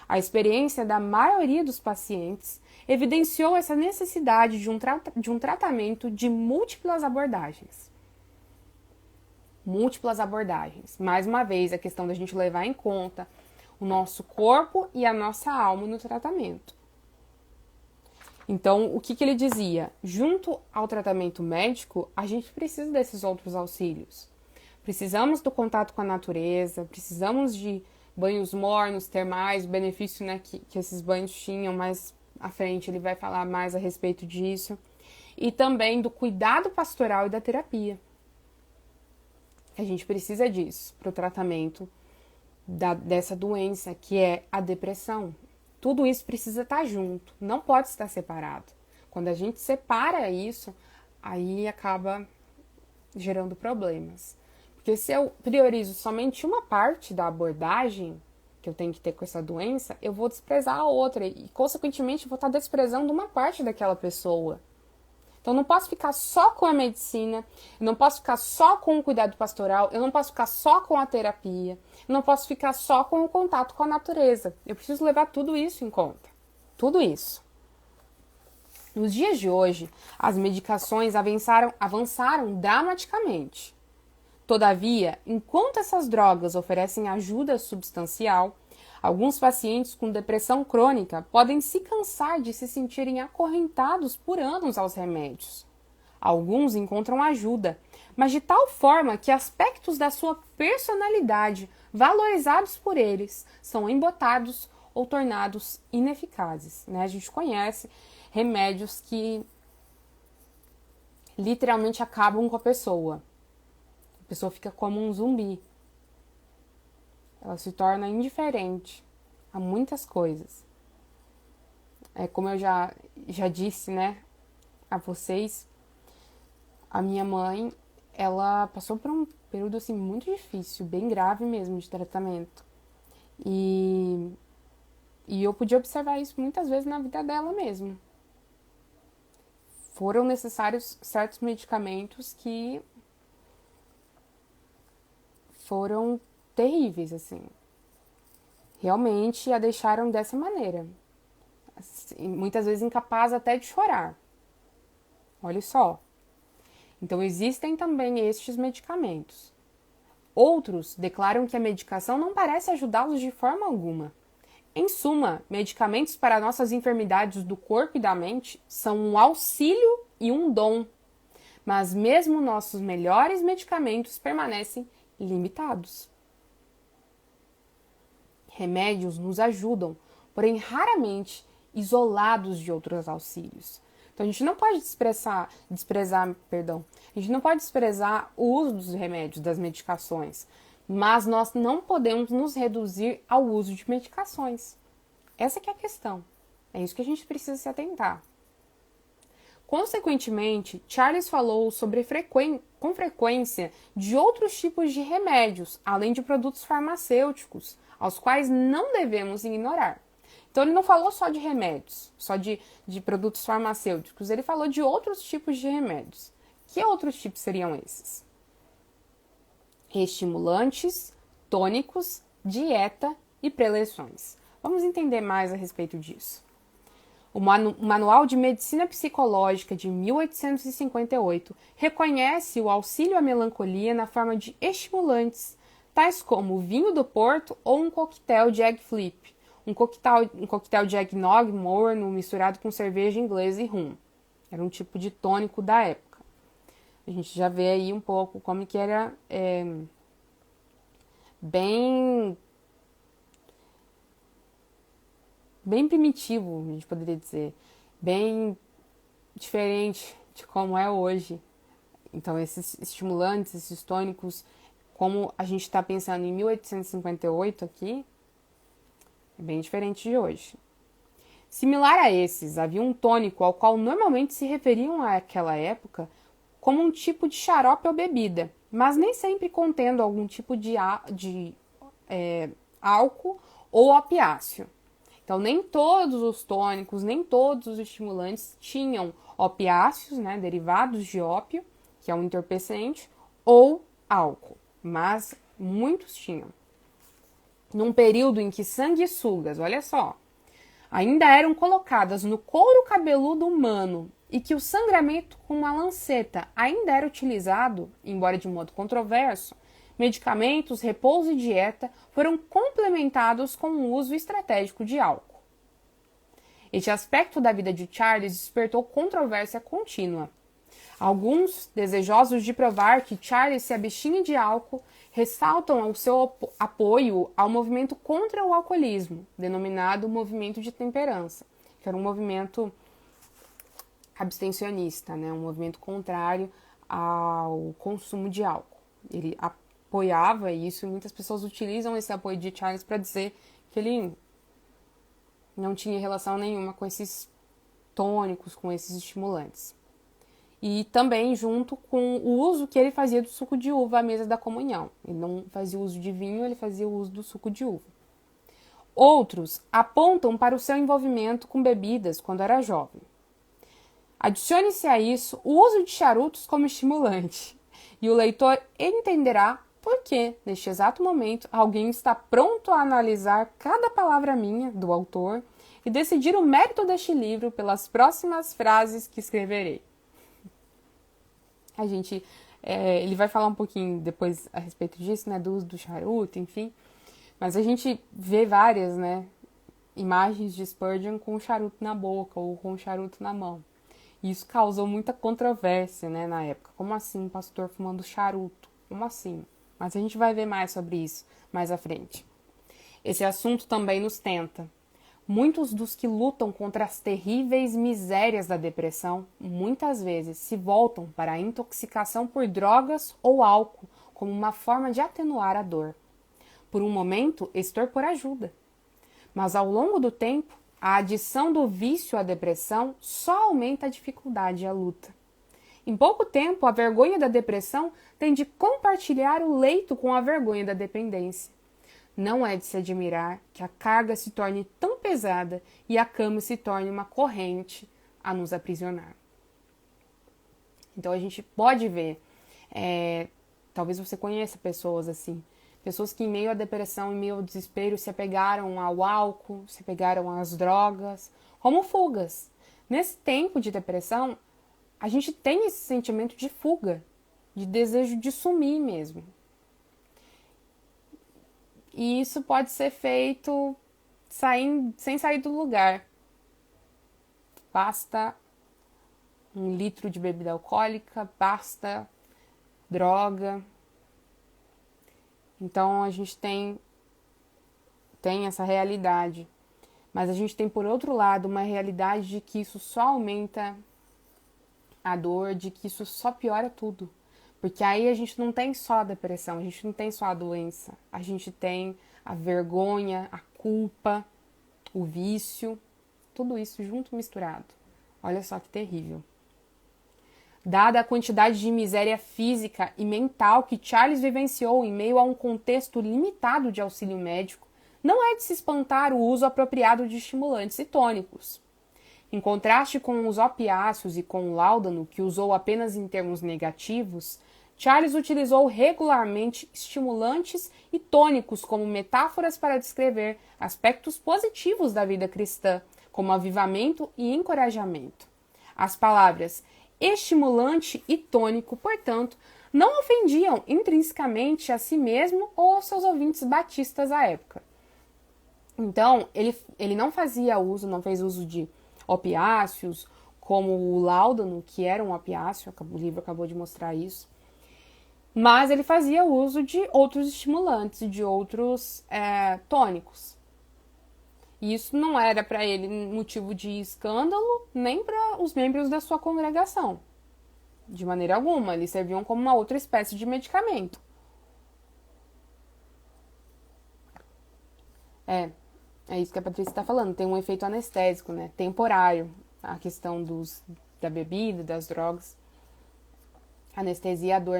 A experiência da maioria dos pacientes evidenciou essa necessidade de um tratamento de múltiplas abordagens. Múltiplas abordagens. Mais uma vez, a questão da gente levar em conta o nosso corpo e a nossa alma no tratamento. Então, o que ele dizia? Junto ao tratamento médico, a gente precisa desses outros auxílios. Precisamos do contato com a natureza, precisamos de banhos mornos, termais, o benefício, né, que esses banhos tinham. Mais à frente ele vai falar mais a respeito disso. E também do cuidado pastoral e da terapia. A gente precisa disso para o tratamento dessa doença, que é a depressão. Tudo isso precisa estar junto, não pode estar separado. Quando a gente separa isso, aí acaba gerando problemas. Porque se eu priorizo somente uma parte da abordagem que eu tenho que ter com essa doença, eu vou desprezar a outra e, consequentemente, vou estar desprezando uma parte daquela pessoa. Então, eu não posso ficar só com a medicina, eu não posso ficar só com o cuidado pastoral, eu não posso ficar só com a terapia, eu não posso ficar só com o contato com a natureza. Eu preciso levar tudo isso em conta. Tudo isso. Nos dias de hoje, as medicações avançaram dramaticamente. Todavia, enquanto essas drogas oferecem ajuda substancial, alguns pacientes com depressão crônica podem se cansar de se sentirem acorrentados por anos aos remédios. Alguns encontram ajuda, mas de tal forma que aspectos da sua personalidade, valorizados por eles, são embotados ou tornados ineficazes. A gente conhece remédios que literalmente acabam com a pessoa. A pessoa fica como um zumbi. Ela se torna indiferente a muitas coisas. Como eu já disse, a vocês, a minha mãe, ela passou por um período assim muito difícil, bem grave mesmo de tratamento. E eu podia observar isso muitas vezes na vida dela mesmo. Foram necessários certos medicamentos que foram terríveis, assim. Realmente a deixaram dessa maneira. Assim, muitas vezes incapaz até de chorar. Olha só. Então existem também estes medicamentos. Outros declaram que a medicação não parece ajudá-los de forma alguma. Em suma, medicamentos para nossas enfermidades do corpo e da mente são um auxílio e um dom. Mas mesmo nossos melhores medicamentos permanecem limitados. Remédios nos ajudam, porém raramente isolados de outros auxílios. Então a gente não pode desprezar, a gente não pode desprezar o uso dos remédios, das medicações, mas nós não podemos nos reduzir ao uso de medicações. Essa que é a questão. É isso que a gente precisa se atentar. Consequentemente, Charles falou com frequência de outros tipos de remédios, além de produtos farmacêuticos, aos quais não devemos ignorar. Então, ele não falou só de remédios, só de produtos farmacêuticos, ele falou de outros tipos de remédios. Que outros tipos seriam esses? Estimulantes, tônicos, dieta e preleções. Vamos entender mais a respeito disso. O Manual de Medicina Psicológica de 1858 reconhece o auxílio à melancolia na forma de estimulantes, tais como o vinho do Porto ou um coquetel de egg flip, um coquetel de eggnog morno misturado com cerveja inglesa e rum. Era um tipo de tônico da época. A gente já vê aí um pouco como que era bem primitivo, a gente poderia dizer, bem diferente de como é hoje. Então, esses estimulantes, esses tônicos, como a gente está pensando em 1858 aqui, é bem diferente de hoje. Similar a esses, havia um tônico ao qual normalmente se referiam àquela época como um tipo de xarope ou bebida, mas nem sempre contendo algum tipo de álcool ou opiáceo. Então, nem todos os tônicos, nem todos os estimulantes tinham opiáceos, derivados de ópio, que é um entorpecente, ou álcool, mas muitos tinham. num período em que sanguessugas, olha só, ainda eram colocadas no couro cabeludo humano e que o sangramento com uma lanceta ainda era utilizado, embora de modo controverso, medicamentos, repouso e dieta foram complementados com o uso estratégico de álcool. Este aspecto da vida de Charles despertou controvérsia contínua. Alguns, desejosos de provar que Charles se abstinha de álcool, ressaltam o seu apoio ao movimento contra o alcoolismo, denominado Movimento de Temperança, que era um movimento abstencionista, né? Um movimento contrário ao consumo de álcool. Ele apoiava isso e muitas pessoas utilizam esse apoio de Charles para dizer que ele não tinha relação nenhuma com esses tônicos, com esses estimulantes. E também junto com o uso que ele fazia do suco de uva à mesa da comunhão. Ele não fazia uso de vinho, ele fazia uso do suco de uva. Outros apontam para o seu envolvimento com bebidas quando era jovem. Adicione-se a isso o uso de charutos como estimulante, e o leitor entenderá por que, neste exato momento, alguém está pronto a analisar cada palavra minha, do autor, e decidir o mérito deste livro pelas próximas frases que escreverei. Ele vai falar um pouquinho depois a respeito disso, né, do uso do charuto, enfim, mas a gente vê várias, né, imagens de Spurgeon com o charuto na boca ou com o charuto na mão. E isso causou muita controvérsia, né, na época. Como assim, um pastor fumando charuto? Como assim? Mas a gente vai ver mais sobre isso mais à frente. Esse assunto também nos tenta. Muitos dos que lutam contra as terríveis misérias da depressão, muitas vezes se voltam para a intoxicação por drogas ou álcool como uma forma de atenuar a dor. Por um momento, extor por ajuda. Mas ao longo do tempo, a adição do vício à depressão só aumenta a dificuldade e a luta. Em pouco tempo, a vergonha da depressão tem de compartilhar o leito com a vergonha da dependência. Não é de se admirar que a carga se torne tão pesada e a cama se torne uma corrente a nos aprisionar. Então a gente pode ver, talvez você conheça pessoas assim, pessoas que em meio à depressão, em meio ao desespero, se apegaram ao álcool, se apegaram às drogas, como fugas. Nesse tempo de depressão, a gente tem esse sentimento de fuga, de desejo de sumir mesmo. E isso pode ser feito sem sair do lugar. Basta 1 litro de bebida alcoólica, basta droga. Então a gente tem essa realidade. Mas a gente tem, por outro lado, uma realidade de que isso só aumenta a dor, de que isso só piora tudo. Porque aí a gente não tem só a depressão, a gente não tem só a doença. A gente tem a vergonha, a culpa, o vício, tudo isso junto misturado. Olha só que terrível. Dada a quantidade de miséria física e mental que Charles vivenciou em meio a um contexto limitado de auxílio médico, não é de se espantar o uso apropriado de estimulantes e tônicos. Em contraste com os opiáceos e com o láudano, que usou apenas em termos negativos, Charles utilizou regularmente estimulantes e tônicos como metáforas para descrever aspectos positivos da vida cristã, como avivamento e encorajamento. As palavras estimulante e tônico, portanto, não ofendiam intrinsecamente a si mesmo ou aos seus ouvintes batistas à época. Então, ele não fez uso de opiáceos, como o láudano, que era um opiáceo, o livro acabou de mostrar isso, mas ele fazia uso de outros estimulantes, de outros tônicos. E isso não era para ele motivo de escândalo, nem para os membros da sua congregação. De maneira alguma, eles serviam como uma outra espécie de medicamento. É isso que a Patrícia está falando, tem um efeito anestésico, né? Temporário, a questão da bebida, das drogas. Anestesia a dor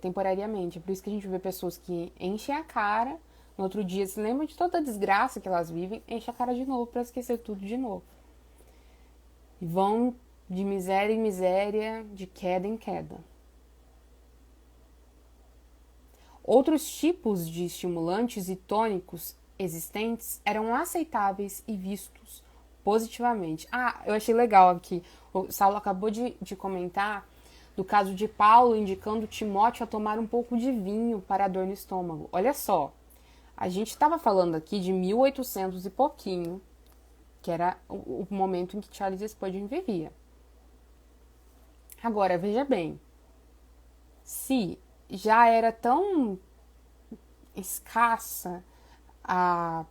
temporariamente. É por isso que a gente vê pessoas que enchem a cara, no outro dia se lembram de toda a desgraça que elas vivem, enchem a cara de novo para esquecer tudo de novo. E vão de miséria em miséria, de queda em queda. Outros tipos de estimulantes e tônicos existentes eram aceitáveis e vistos positivamente. Eu achei legal aqui. O Saulo acabou de comentar do caso de Paulo indicando Timóteo a tomar um pouco de vinho para a dor no estômago. Olha só, a gente estava falando aqui de 1800 e pouquinho, que era o momento em que Charles Spurgeon vivia. Agora, veja bem, se já era tão escassa a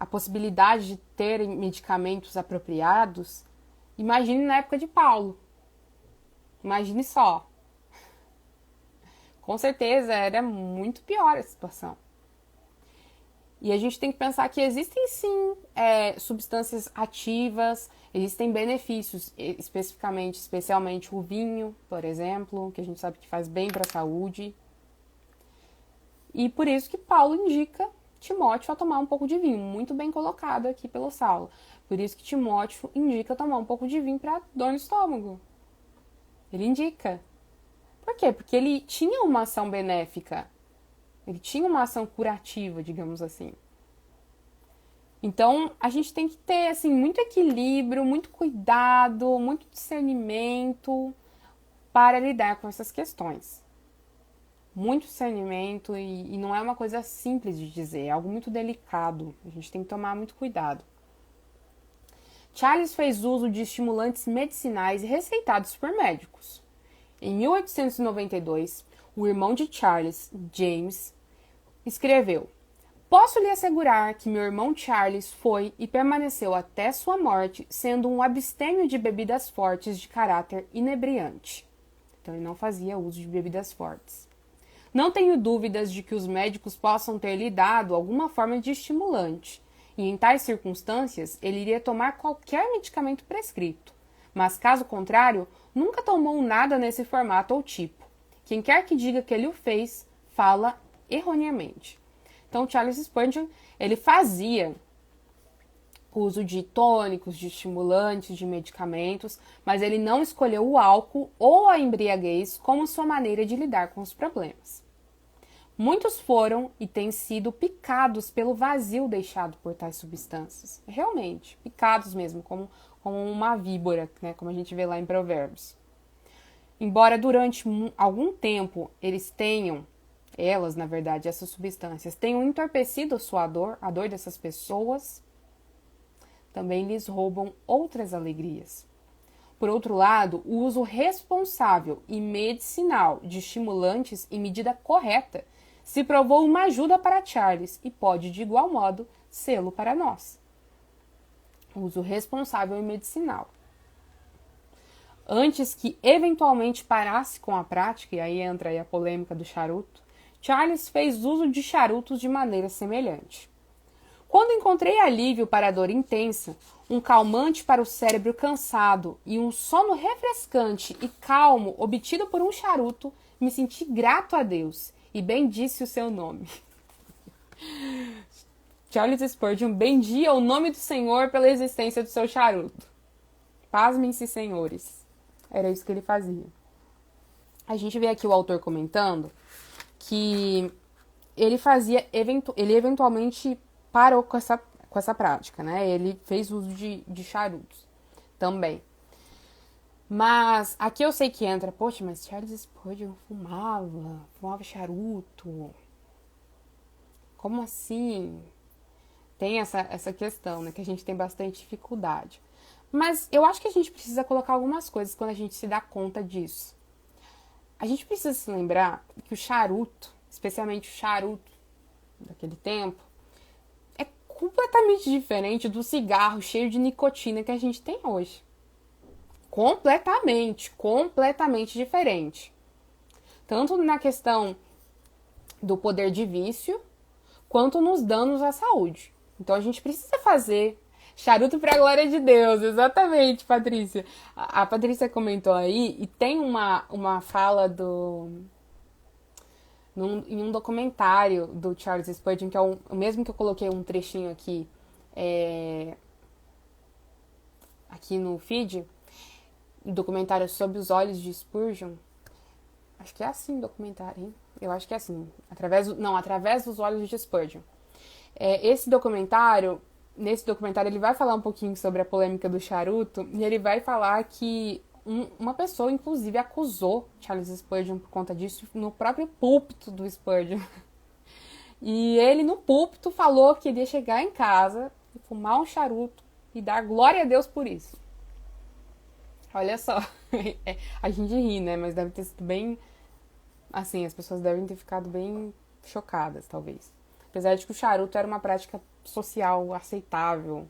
possibilidade de ter medicamentos apropriados, imagine na época de Paulo. Imagine só. Com certeza era muito pior a situação. E a gente tem que pensar que existem sim substâncias ativas, existem benefícios, especialmente o vinho, por exemplo, que a gente sabe que faz bem para a saúde. E por isso que Paulo indica Timóteo a tomar um pouco de vinho, muito bem colocado aqui pelo Saulo. Por isso que Timóteo indica tomar um pouco de vinho para dor no estômago. Ele indica. Por quê? Porque ele tinha uma ação benéfica. Ele tinha uma ação curativa, digamos assim. Então, a gente tem que ter assim, muito equilíbrio, muito cuidado, muito discernimento para lidar com essas questões. Muito discernimento e não é uma coisa simples de dizer, é algo muito delicado. A gente tem que tomar muito cuidado. Charles fez uso de estimulantes medicinais receitados por médicos. Em 1892, o irmão de Charles, James, escreveu: "Posso lhe assegurar que meu irmão Charles foi e permaneceu até sua morte sendo um abstêmio de bebidas fortes de caráter inebriante." Então ele não fazia uso de bebidas fortes. "Não tenho dúvidas de que os médicos possam ter lhe dado alguma forma de estimulante, e em tais circunstâncias ele iria tomar qualquer medicamento prescrito. Mas, caso contrário, nunca tomou nada nesse formato ou tipo. Quem quer que diga que ele o fez, fala erroneamente." Então, Charles Spurgeon, ele fazia uso de tônicos, de estimulantes, de medicamentos, mas ele não escolheu o álcool ou a embriaguez como sua maneira de lidar com os problemas. Muitos foram e têm sido picados pelo vazio deixado por tais substâncias. Realmente, picados mesmo, como uma víbora, né, como a gente vê lá em Provérbios. Embora durante algum tempo elas, na verdade, essas substâncias, tenham entorpecido a sua dor, a dor dessas pessoas, também lhes roubam outras alegrias. Por outro lado, o uso responsável e medicinal de estimulantes em medida correta se provou uma ajuda para Charles e pode, de igual modo, sê-lo para nós. O uso responsável e medicinal. Antes que eventualmente parasse com a prática, e aí entra aí a polêmica do charuto, Charles fez uso de charutos de maneira semelhante. "Quando encontrei alívio para a dor intensa, um calmante para o cérebro cansado e um sono refrescante e calmo obtido por um charuto, me senti grato a Deus e bendisse o seu nome." Charles Spurgeon bendia o nome do Senhor pela existência do seu charuto. Pasmem-se, senhores. Era isso que ele fazia. A gente vê aqui o autor comentando que ele eventualmente parou com essa prática, né? Ele fez uso de charutos também. Mas aqui eu sei que entra, poxa, mas Charles Spurgeon fumava charuto. Como assim? Tem essa questão, né? Que a gente tem bastante dificuldade. Mas eu acho que a gente precisa colocar algumas coisas quando a gente se dá conta disso. A gente precisa se lembrar que o charuto, especialmente o charuto daquele tempo, é completamente diferente do cigarro cheio de nicotina que a gente tem hoje. Completamente diferente. Tanto na questão do poder de vício, quanto nos danos à saúde. Então a gente precisa fazer charuto para a glória de Deus, exatamente, Patrícia. A Patrícia comentou aí, e tem uma fala em um documentário do Charles Spurgeon, que é o mesmo que eu coloquei um trechinho aqui, aqui no feed, documentário Sob os Olhos de Spurgeon. Acho que é assim o documentário, hein? Eu acho que é assim. Através dos olhos de Spurgeon. Nesse documentário, ele vai falar um pouquinho sobre a polêmica do charuto, e ele vai falar que uma pessoa, inclusive, acusou Charles Spurgeon por conta disso no próprio púlpito do Spurgeon. E ele, no púlpito, falou que ele ia chegar em casa e fumar um charuto e dar glória a Deus por isso. Olha só. A gente ri, né? Mas deve ter sido bem... Assim, as pessoas devem ter ficado bem chocadas, talvez. Apesar de que o charuto era uma prática social aceitável,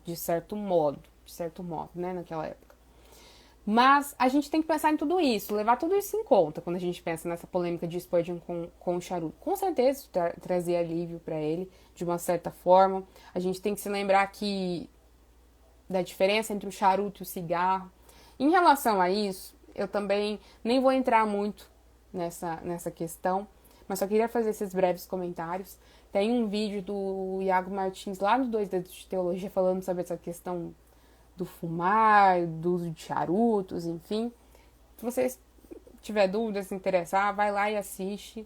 de certo modo, né, naquela época. Mas a gente tem que pensar em tudo isso, levar tudo isso em conta quando a gente pensa nessa polêmica de Spurgeon com o charuto. Com certeza isso trazia alívio para ele, de uma certa forma. A gente tem que se lembrar da diferença entre o charuto e o cigarro. Em relação a isso, eu também nem vou entrar muito nessa questão, mas só queria fazer esses breves comentários. Tem um vídeo do Iago Martins lá no 2 Dedos de Teologia falando sobre essa questão do fumar, do uso de charutos, enfim. Se vocês tiver dúvida, se interessar, vai lá e assiste.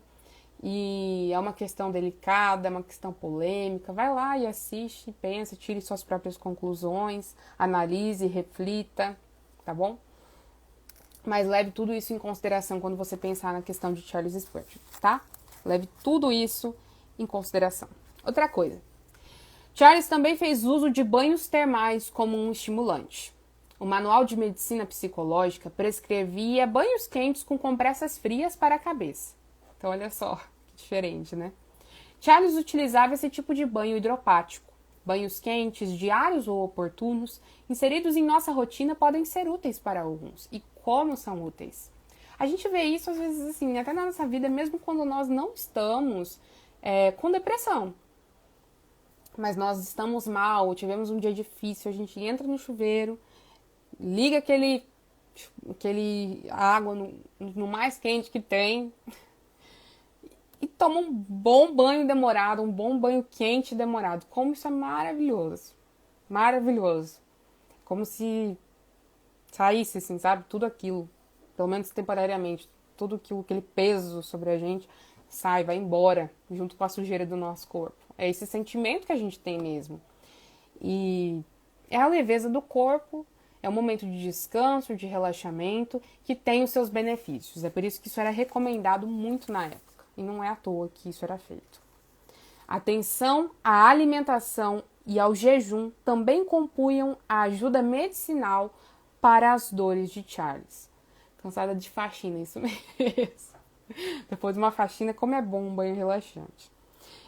E é uma questão delicada, é uma questão polêmica. Vai lá e assiste, pensa, tire suas próprias conclusões, analise, reflita, tá bom? Mas leve tudo isso em consideração quando você pensar na questão de Charles Spurgeon, tá? Leve tudo isso em consideração. Outra coisa. Charles também fez uso de banhos termais como um estimulante. O Manual de Medicina Psicológica prescrevia banhos quentes com compressas frias para a cabeça. Então, olha só, que diferente, né? Charles utilizava esse tipo de banho hidropático. Banhos quentes, diários ou oportunos, inseridos em nossa rotina, podem ser úteis para alguns. E como são úteis? A gente vê isso, às vezes, assim, até na nossa vida, mesmo quando nós não estamos com depressão. Mas nós estamos mal, tivemos um dia difícil, a gente entra no chuveiro, liga aquele água no mais quente que tem e toma um bom banho demorado, um bom banho quente demorado. Como isso é maravilhoso. Maravilhoso. Como se saísse, assim, sabe? Tudo aquilo, pelo menos temporariamente, tudo aquilo, aquele peso sobre a gente sai, vai embora, junto com a sujeira do nosso corpo. É esse sentimento que a gente tem mesmo. E é a leveza do corpo, é um momento de descanso, de relaxamento, que tem os seus benefícios. É por isso que isso era recomendado muito na época. E não é à toa que isso era feito. Atenção à alimentação e ao jejum também compunham a ajuda medicinal para as dores de Charles. Cansada de faxina, isso mesmo. Depois de uma faxina, como é bom um banho relaxante.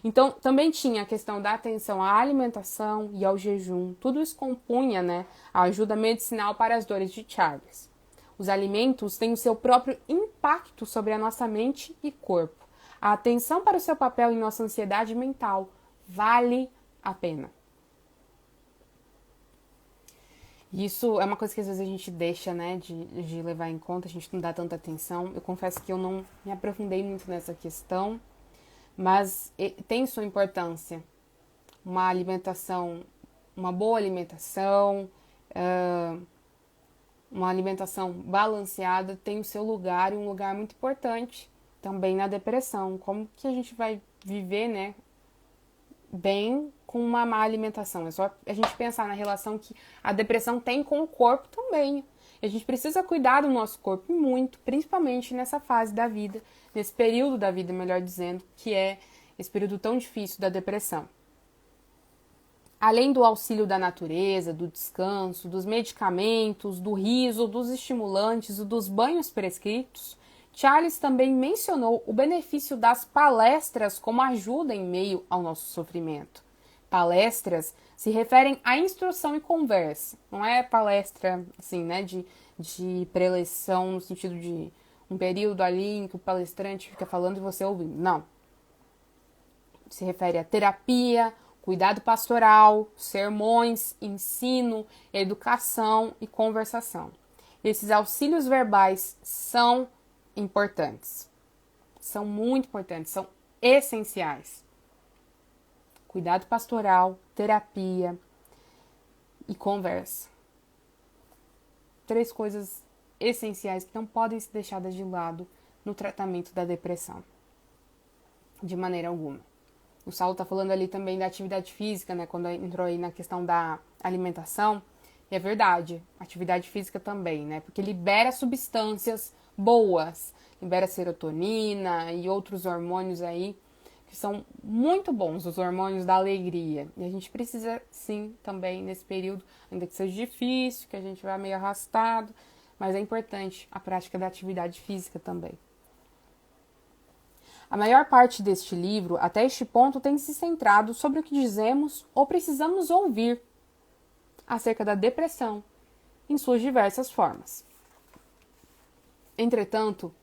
Então, também tinha a questão da atenção à alimentação e ao jejum. Tudo isso compunha, né, a ajuda medicinal para as dores de Charles. Os alimentos têm o seu próprio impacto sobre a nossa mente e corpo. A atenção para o seu papel em nossa ansiedade mental vale a pena. Isso é uma coisa que às vezes a gente deixa, né, de levar em conta, a gente não dá tanta atenção. Eu confesso que eu não me aprofundei muito nessa questão, mas tem sua importância. Uma alimentação, uma boa alimentação, uma alimentação balanceada tem o seu lugar e um lugar muito importante também na depressão. Como que a gente vai viver, né, bem com uma má alimentação? É só a gente pensar na relação que a depressão tem com o corpo também. E a gente precisa cuidar do nosso corpo muito, principalmente nessa fase da vida, nesse período da vida, melhor dizendo, que é esse período tão difícil da depressão. Além do auxílio da natureza, do descanso, dos medicamentos, do riso, dos estimulantes e dos banhos prescritos, Charles também mencionou o benefício das palestras como ajuda em meio ao nosso sofrimento. Palestras se referem à instrução e conversa. Não é palestra, assim, né, de preleção no sentido de um período ali em que o palestrante fica falando e você ouvindo. Não. Se refere a terapia, cuidado pastoral, sermões, ensino, educação e conversação. Esses auxílios verbais são importantes. São muito importantes, são essenciais. Cuidado pastoral, terapia e conversa. 3 coisas essenciais que não podem ser deixadas de lado no tratamento da depressão. De maneira alguma. O Saulo está falando ali também da atividade física, né? Quando entrou aí na questão da alimentação. E é verdade, atividade física também, né? Porque libera substâncias boas. Libera serotonina e outros hormônios aí que são muito bons, os hormônios da alegria. E a gente precisa, sim, também nesse período, ainda que seja difícil, que a gente vá meio arrastado, mas é importante a prática da atividade física também. A maior parte deste livro, até este ponto, tem se centrado sobre o que dizemos ou precisamos ouvir acerca da depressão, em suas diversas formas. Entretanto,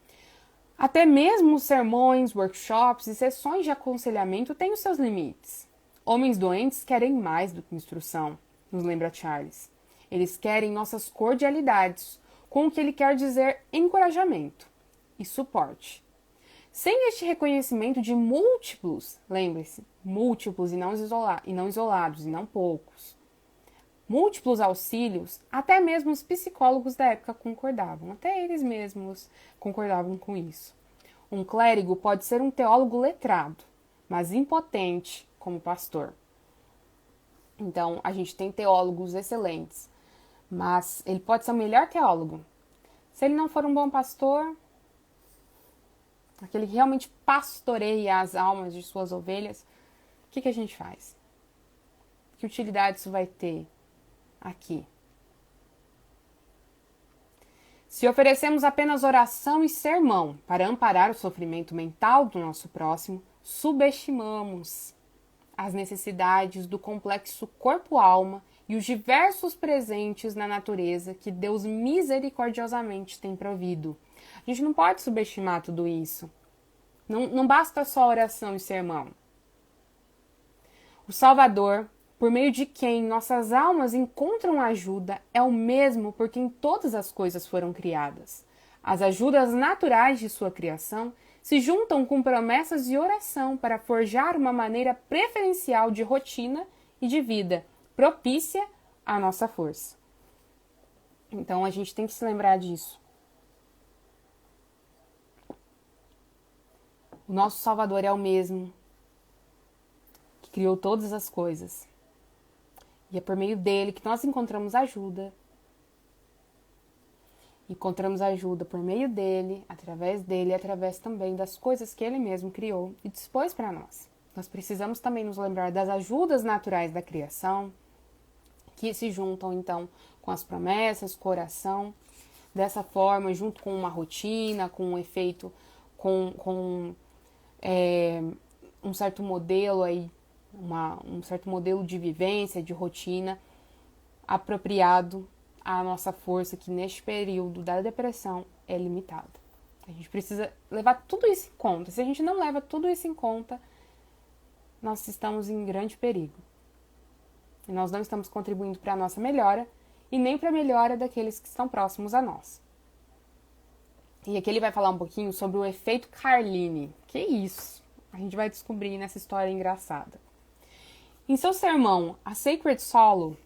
até mesmo os sermões, workshops e sessões de aconselhamento têm os seus limites. Homens doentes querem mais do que instrução, nos lembra Charles. Eles querem nossas cordialidades, com o que ele quer dizer encorajamento e suporte. Sem este reconhecimento de múltiplos, lembre-se, múltiplos e não isolados, e não poucos, múltiplos auxílios, até mesmo os psicólogos da época concordavam, até eles mesmos concordavam com isso. Um clérigo pode ser um teólogo letrado, mas impotente como pastor. Então, a gente tem teólogos excelentes, mas ele pode ser o melhor teólogo. Se ele não for um bom pastor, aquele que realmente pastoreia as almas de suas ovelhas, o que a gente faz? Que utilidade isso vai ter aqui? Se oferecemos apenas oração e sermão para amparar o sofrimento mental do nosso próximo, subestimamos as necessidades do complexo corpo-alma e os diversos presentes na natureza que Deus misericordiosamente tem provido. A gente não pode subestimar tudo isso. Não basta só oração e sermão. O Salvador, por meio de quem nossas almas encontram ajuda, é o mesmo por quem todas as coisas foram criadas. As ajudas naturais de sua criação se juntam com promessas de oração para forjar uma maneira preferencial de rotina e de vida, propícia à nossa força. Então a gente tem que se lembrar disso. O nosso Salvador é o mesmo que criou todas as coisas. E é por meio dele que nós encontramos ajuda. Encontramos ajuda por meio dele, através também das coisas que ele mesmo criou e dispôs para nós. Nós precisamos também nos lembrar das ajudas naturais da criação, que se juntam então com as promessas, com a oração. Dessa forma, junto com uma rotina, com um efeito, com um certo modelo aí, um certo modelo de vivência, de rotina apropriado à nossa força, que neste período da depressão é limitada. A gente precisa levar tudo isso em conta. Se a gente não leva tudo isso em conta, nós estamos em grande perigo. E nós não estamos contribuindo para a nossa melhora e nem para a melhora daqueles que estão próximos a nós. E aqui ele vai falar um pouquinho sobre o efeito Carline. Que isso? A gente vai descobrir nessa história engraçada. Em seu sermão A Sacred Sorrow,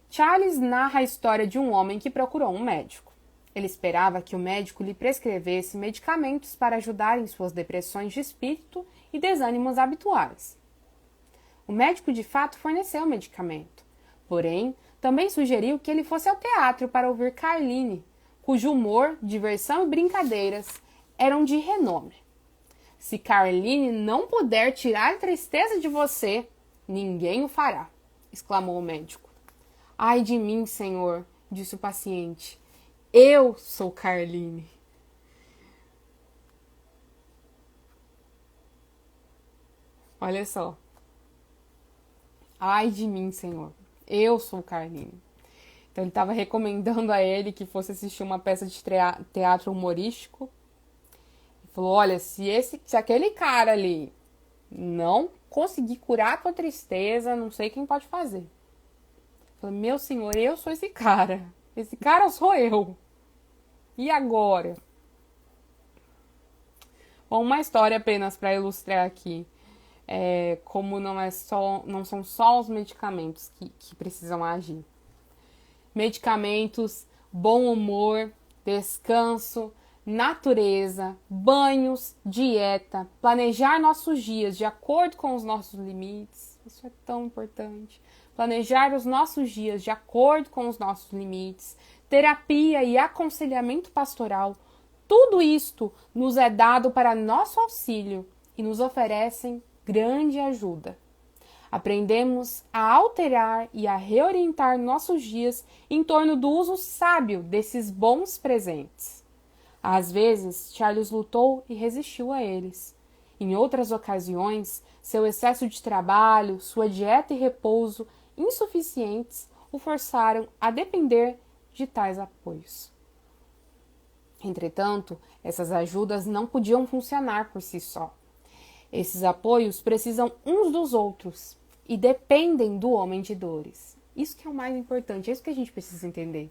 Charles narra a história de um homem que procurou um médico. Ele esperava que o médico lhe prescrevesse medicamentos para ajudar em suas depressões de espírito e desânimos habituais. O médico de fato forneceu o medicamento, porém também sugeriu que ele fosse ao teatro para ouvir Carline, cujo humor, diversão e brincadeiras eram de renome. Se Carline não puder tirar a tristeza de você, ninguém o fará, exclamou o médico. Ai de mim, senhor, disse o paciente. Eu sou Carline. Olha só. Ai de mim, senhor. Eu sou Carline. Então ele estava recomendando a ele que fosse assistir uma peça de teatro humorístico. Ele falou, olha, se aquele cara ali não conseguir curar a tua tristeza, não sei quem pode fazer. Ele falou, meu senhor, eu sou esse cara. Esse cara sou eu. E agora? Bom, uma história apenas para ilustrar aqui. Como não são só os medicamentos que precisam agir. Medicamentos, bom humor, descanso, natureza, banhos, dieta, planejar nossos dias de acordo com os nossos limites. Isso é tão importante. Planejar os nossos dias de acordo com os nossos limites, terapia e aconselhamento pastoral, tudo isto nos é dado para nosso auxílio e nos oferecem grande ajuda. Aprendemos a alterar e a reorientar nossos dias em torno do uso sábio desses bons presentes. Às vezes, Charles lutou e resistiu a eles. Em outras ocasiões, seu excesso de trabalho, sua dieta e repouso insuficientes o forçaram a depender de tais apoios. Entretanto, essas ajudas não podiam funcionar por si só. Esses apoios precisam uns dos outros e dependem do homem de dores. Isso que é o mais importante, é isso que a gente precisa entender.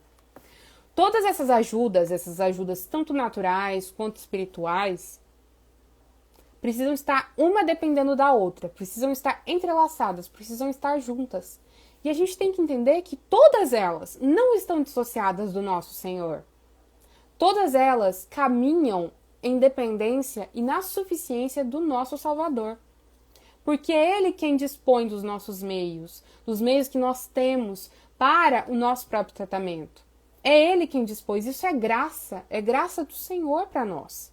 Todas essas ajudas tanto naturais quanto espirituais, precisam estar uma dependendo da outra, precisam estar entrelaçadas, precisam estar juntas. E a gente tem que entender que todas elas não estão dissociadas do nosso Senhor. Todas elas caminham em dependência e na suficiência do nosso Salvador. Porque é Ele quem dispõe dos nossos meios, dos meios que nós temos para o nosso próprio tratamento. É Ele quem dispôs, isso é graça do Senhor para nós.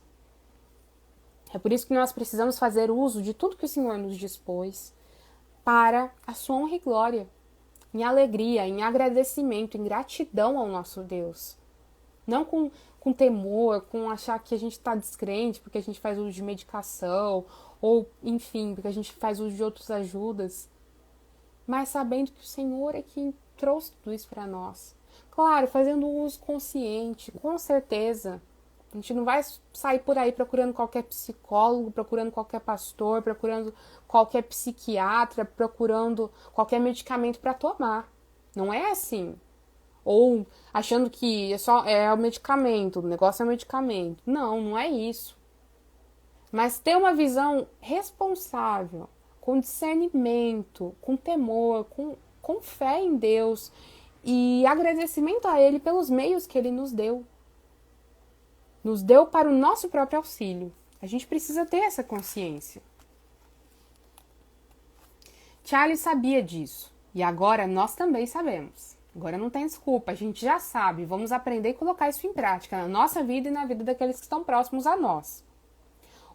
É por isso que nós precisamos fazer uso de tudo que o Senhor nos dispôs para a sua honra e glória, em alegria, em agradecimento, em gratidão ao nosso Deus. Não com temor, com achar que a gente está descrente porque a gente faz uso de medicação, ou, enfim, porque a gente faz uso de outras ajudas, mas sabendo que o Senhor é quem trouxe tudo isso para nós. Claro, fazendo um uso consciente, com certeza. A gente não vai sair por aí procurando qualquer psicólogo, procurando qualquer pastor, procurando qualquer psiquiatra, procurando qualquer medicamento para tomar. Não é assim. Ou achando que é o medicamento, o negócio é o medicamento. Não, não é isso. Mas ter uma visão responsável, com discernimento, com temor, com fé em Deus e agradecimento a Ele pelos meios que Ele nos deu. Nos deu para o nosso próprio auxílio. A gente precisa ter essa consciência. Charles sabia disso. E agora nós também sabemos. Agora não tem desculpa, a gente já sabe. Vamos aprender e colocar isso em prática na nossa vida e na vida daqueles que estão próximos a nós.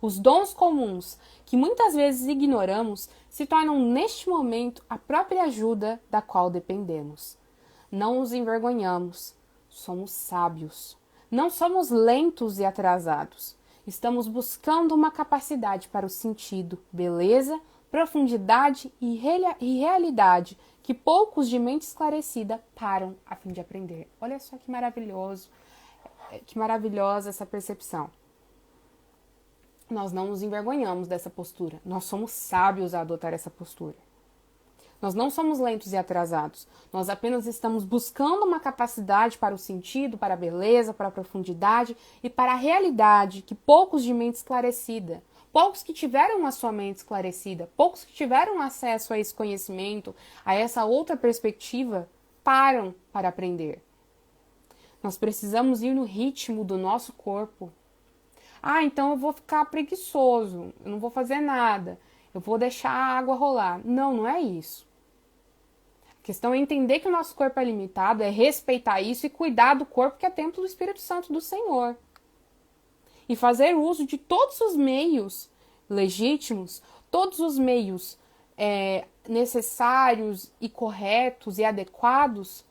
Os dons comuns, que muitas vezes ignoramos, se tornam neste momento a própria ajuda da qual dependemos. Não nos envergonhamos, somos sábios. Não somos lentos e atrasados. Estamos buscando uma capacidade para o sentido, beleza, profundidade e realidade que poucos de mente esclarecida param a fim de aprender. Olha só que maravilhoso, que maravilhosa essa percepção. Nós não nos envergonhamos dessa postura. Nós somos sábios a adotar essa postura. Nós não somos lentos e atrasados. Nós apenas estamos buscando uma capacidade para o sentido, para a beleza, para a profundidade e para a realidade que poucos de mente esclarecida, poucos que tiveram a sua mente esclarecida, poucos que tiveram acesso a esse conhecimento, a essa outra perspectiva, param para aprender. Nós precisamos ir no ritmo do nosso corpo. Ah, então eu vou ficar preguiçoso, eu não vou fazer nada, eu vou deixar a água rolar. Não, não é isso. A questão é entender que o nosso corpo é limitado, é respeitar isso e cuidar do corpo que é templo do Espírito Santo do Senhor. E fazer uso de todos os meios legítimos, todos os meios necessários e corretos e adequados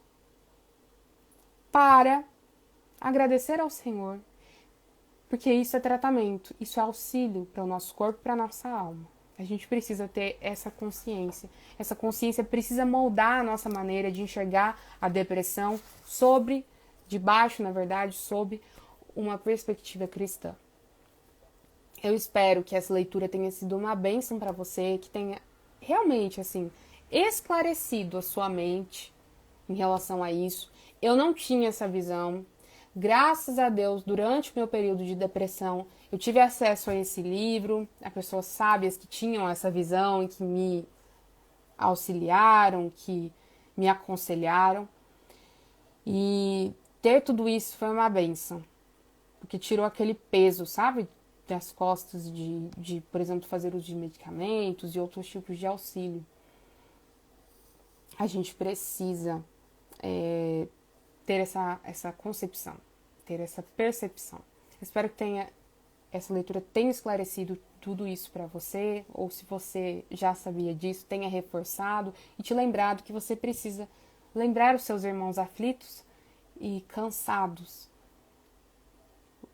para agradecer ao Senhor. Porque isso é tratamento, isso é auxílio para o nosso corpo e para a nossa alma. A gente precisa ter essa consciência. Essa consciência precisa moldar a nossa maneira de enxergar a depressão sob uma perspectiva cristã. Eu espero que essa leitura tenha sido uma bênção para você, que tenha realmente, esclarecido a sua mente em relação a isso. Eu não tinha essa visão. Graças a Deus, durante o meu período de depressão, eu tive acesso a esse livro, a pessoas sábias que tinham essa visão e que me auxiliaram, que me aconselharam. E ter tudo isso foi uma bênção. porque tirou aquele peso, sabe? Das costas por exemplo, fazer uso de medicamentos e outros tipos de auxílio. A gente precisa ter essa concepção, ter essa percepção. Espero que essa leitura tenha esclarecido tudo isso para você, ou se você já sabia disso, tenha reforçado e te lembrado que você precisa lembrar os seus irmãos aflitos e cansados,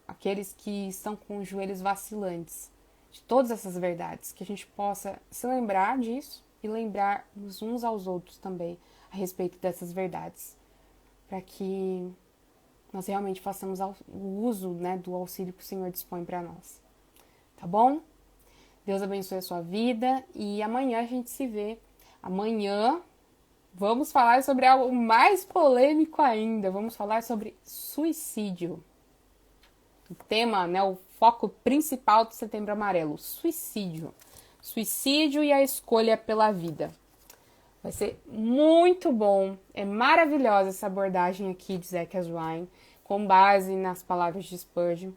aqueles que estão com os joelhos vacilantes, de todas essas verdades, que a gente possa se lembrar disso e lembrar uns aos outros também a respeito dessas verdades, para que nós realmente façamos o uso, né, do auxílio que o Senhor dispõe para nós. Tá bom? Deus abençoe a sua vida e amanhã a gente se vê. Amanhã vamos falar sobre algo mais polêmico ainda. Vamos falar sobre suicídio. O tema, né, o foco principal do Setembro Amarelo, suicídio. Suicídio e a escolha pela vida. Vai ser muito bom, é maravilhosa essa abordagem aqui de Zekias Ryan, com base nas palavras de Spurgeon.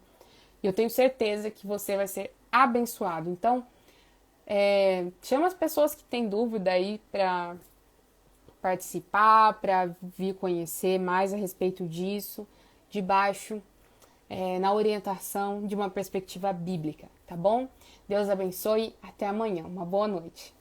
E eu tenho certeza que você vai ser abençoado. Então, chama as pessoas que têm dúvida aí para participar, para vir conhecer mais a respeito disso, debaixo na orientação de uma perspectiva bíblica, tá bom? Deus abençoe, até amanhã, uma boa noite.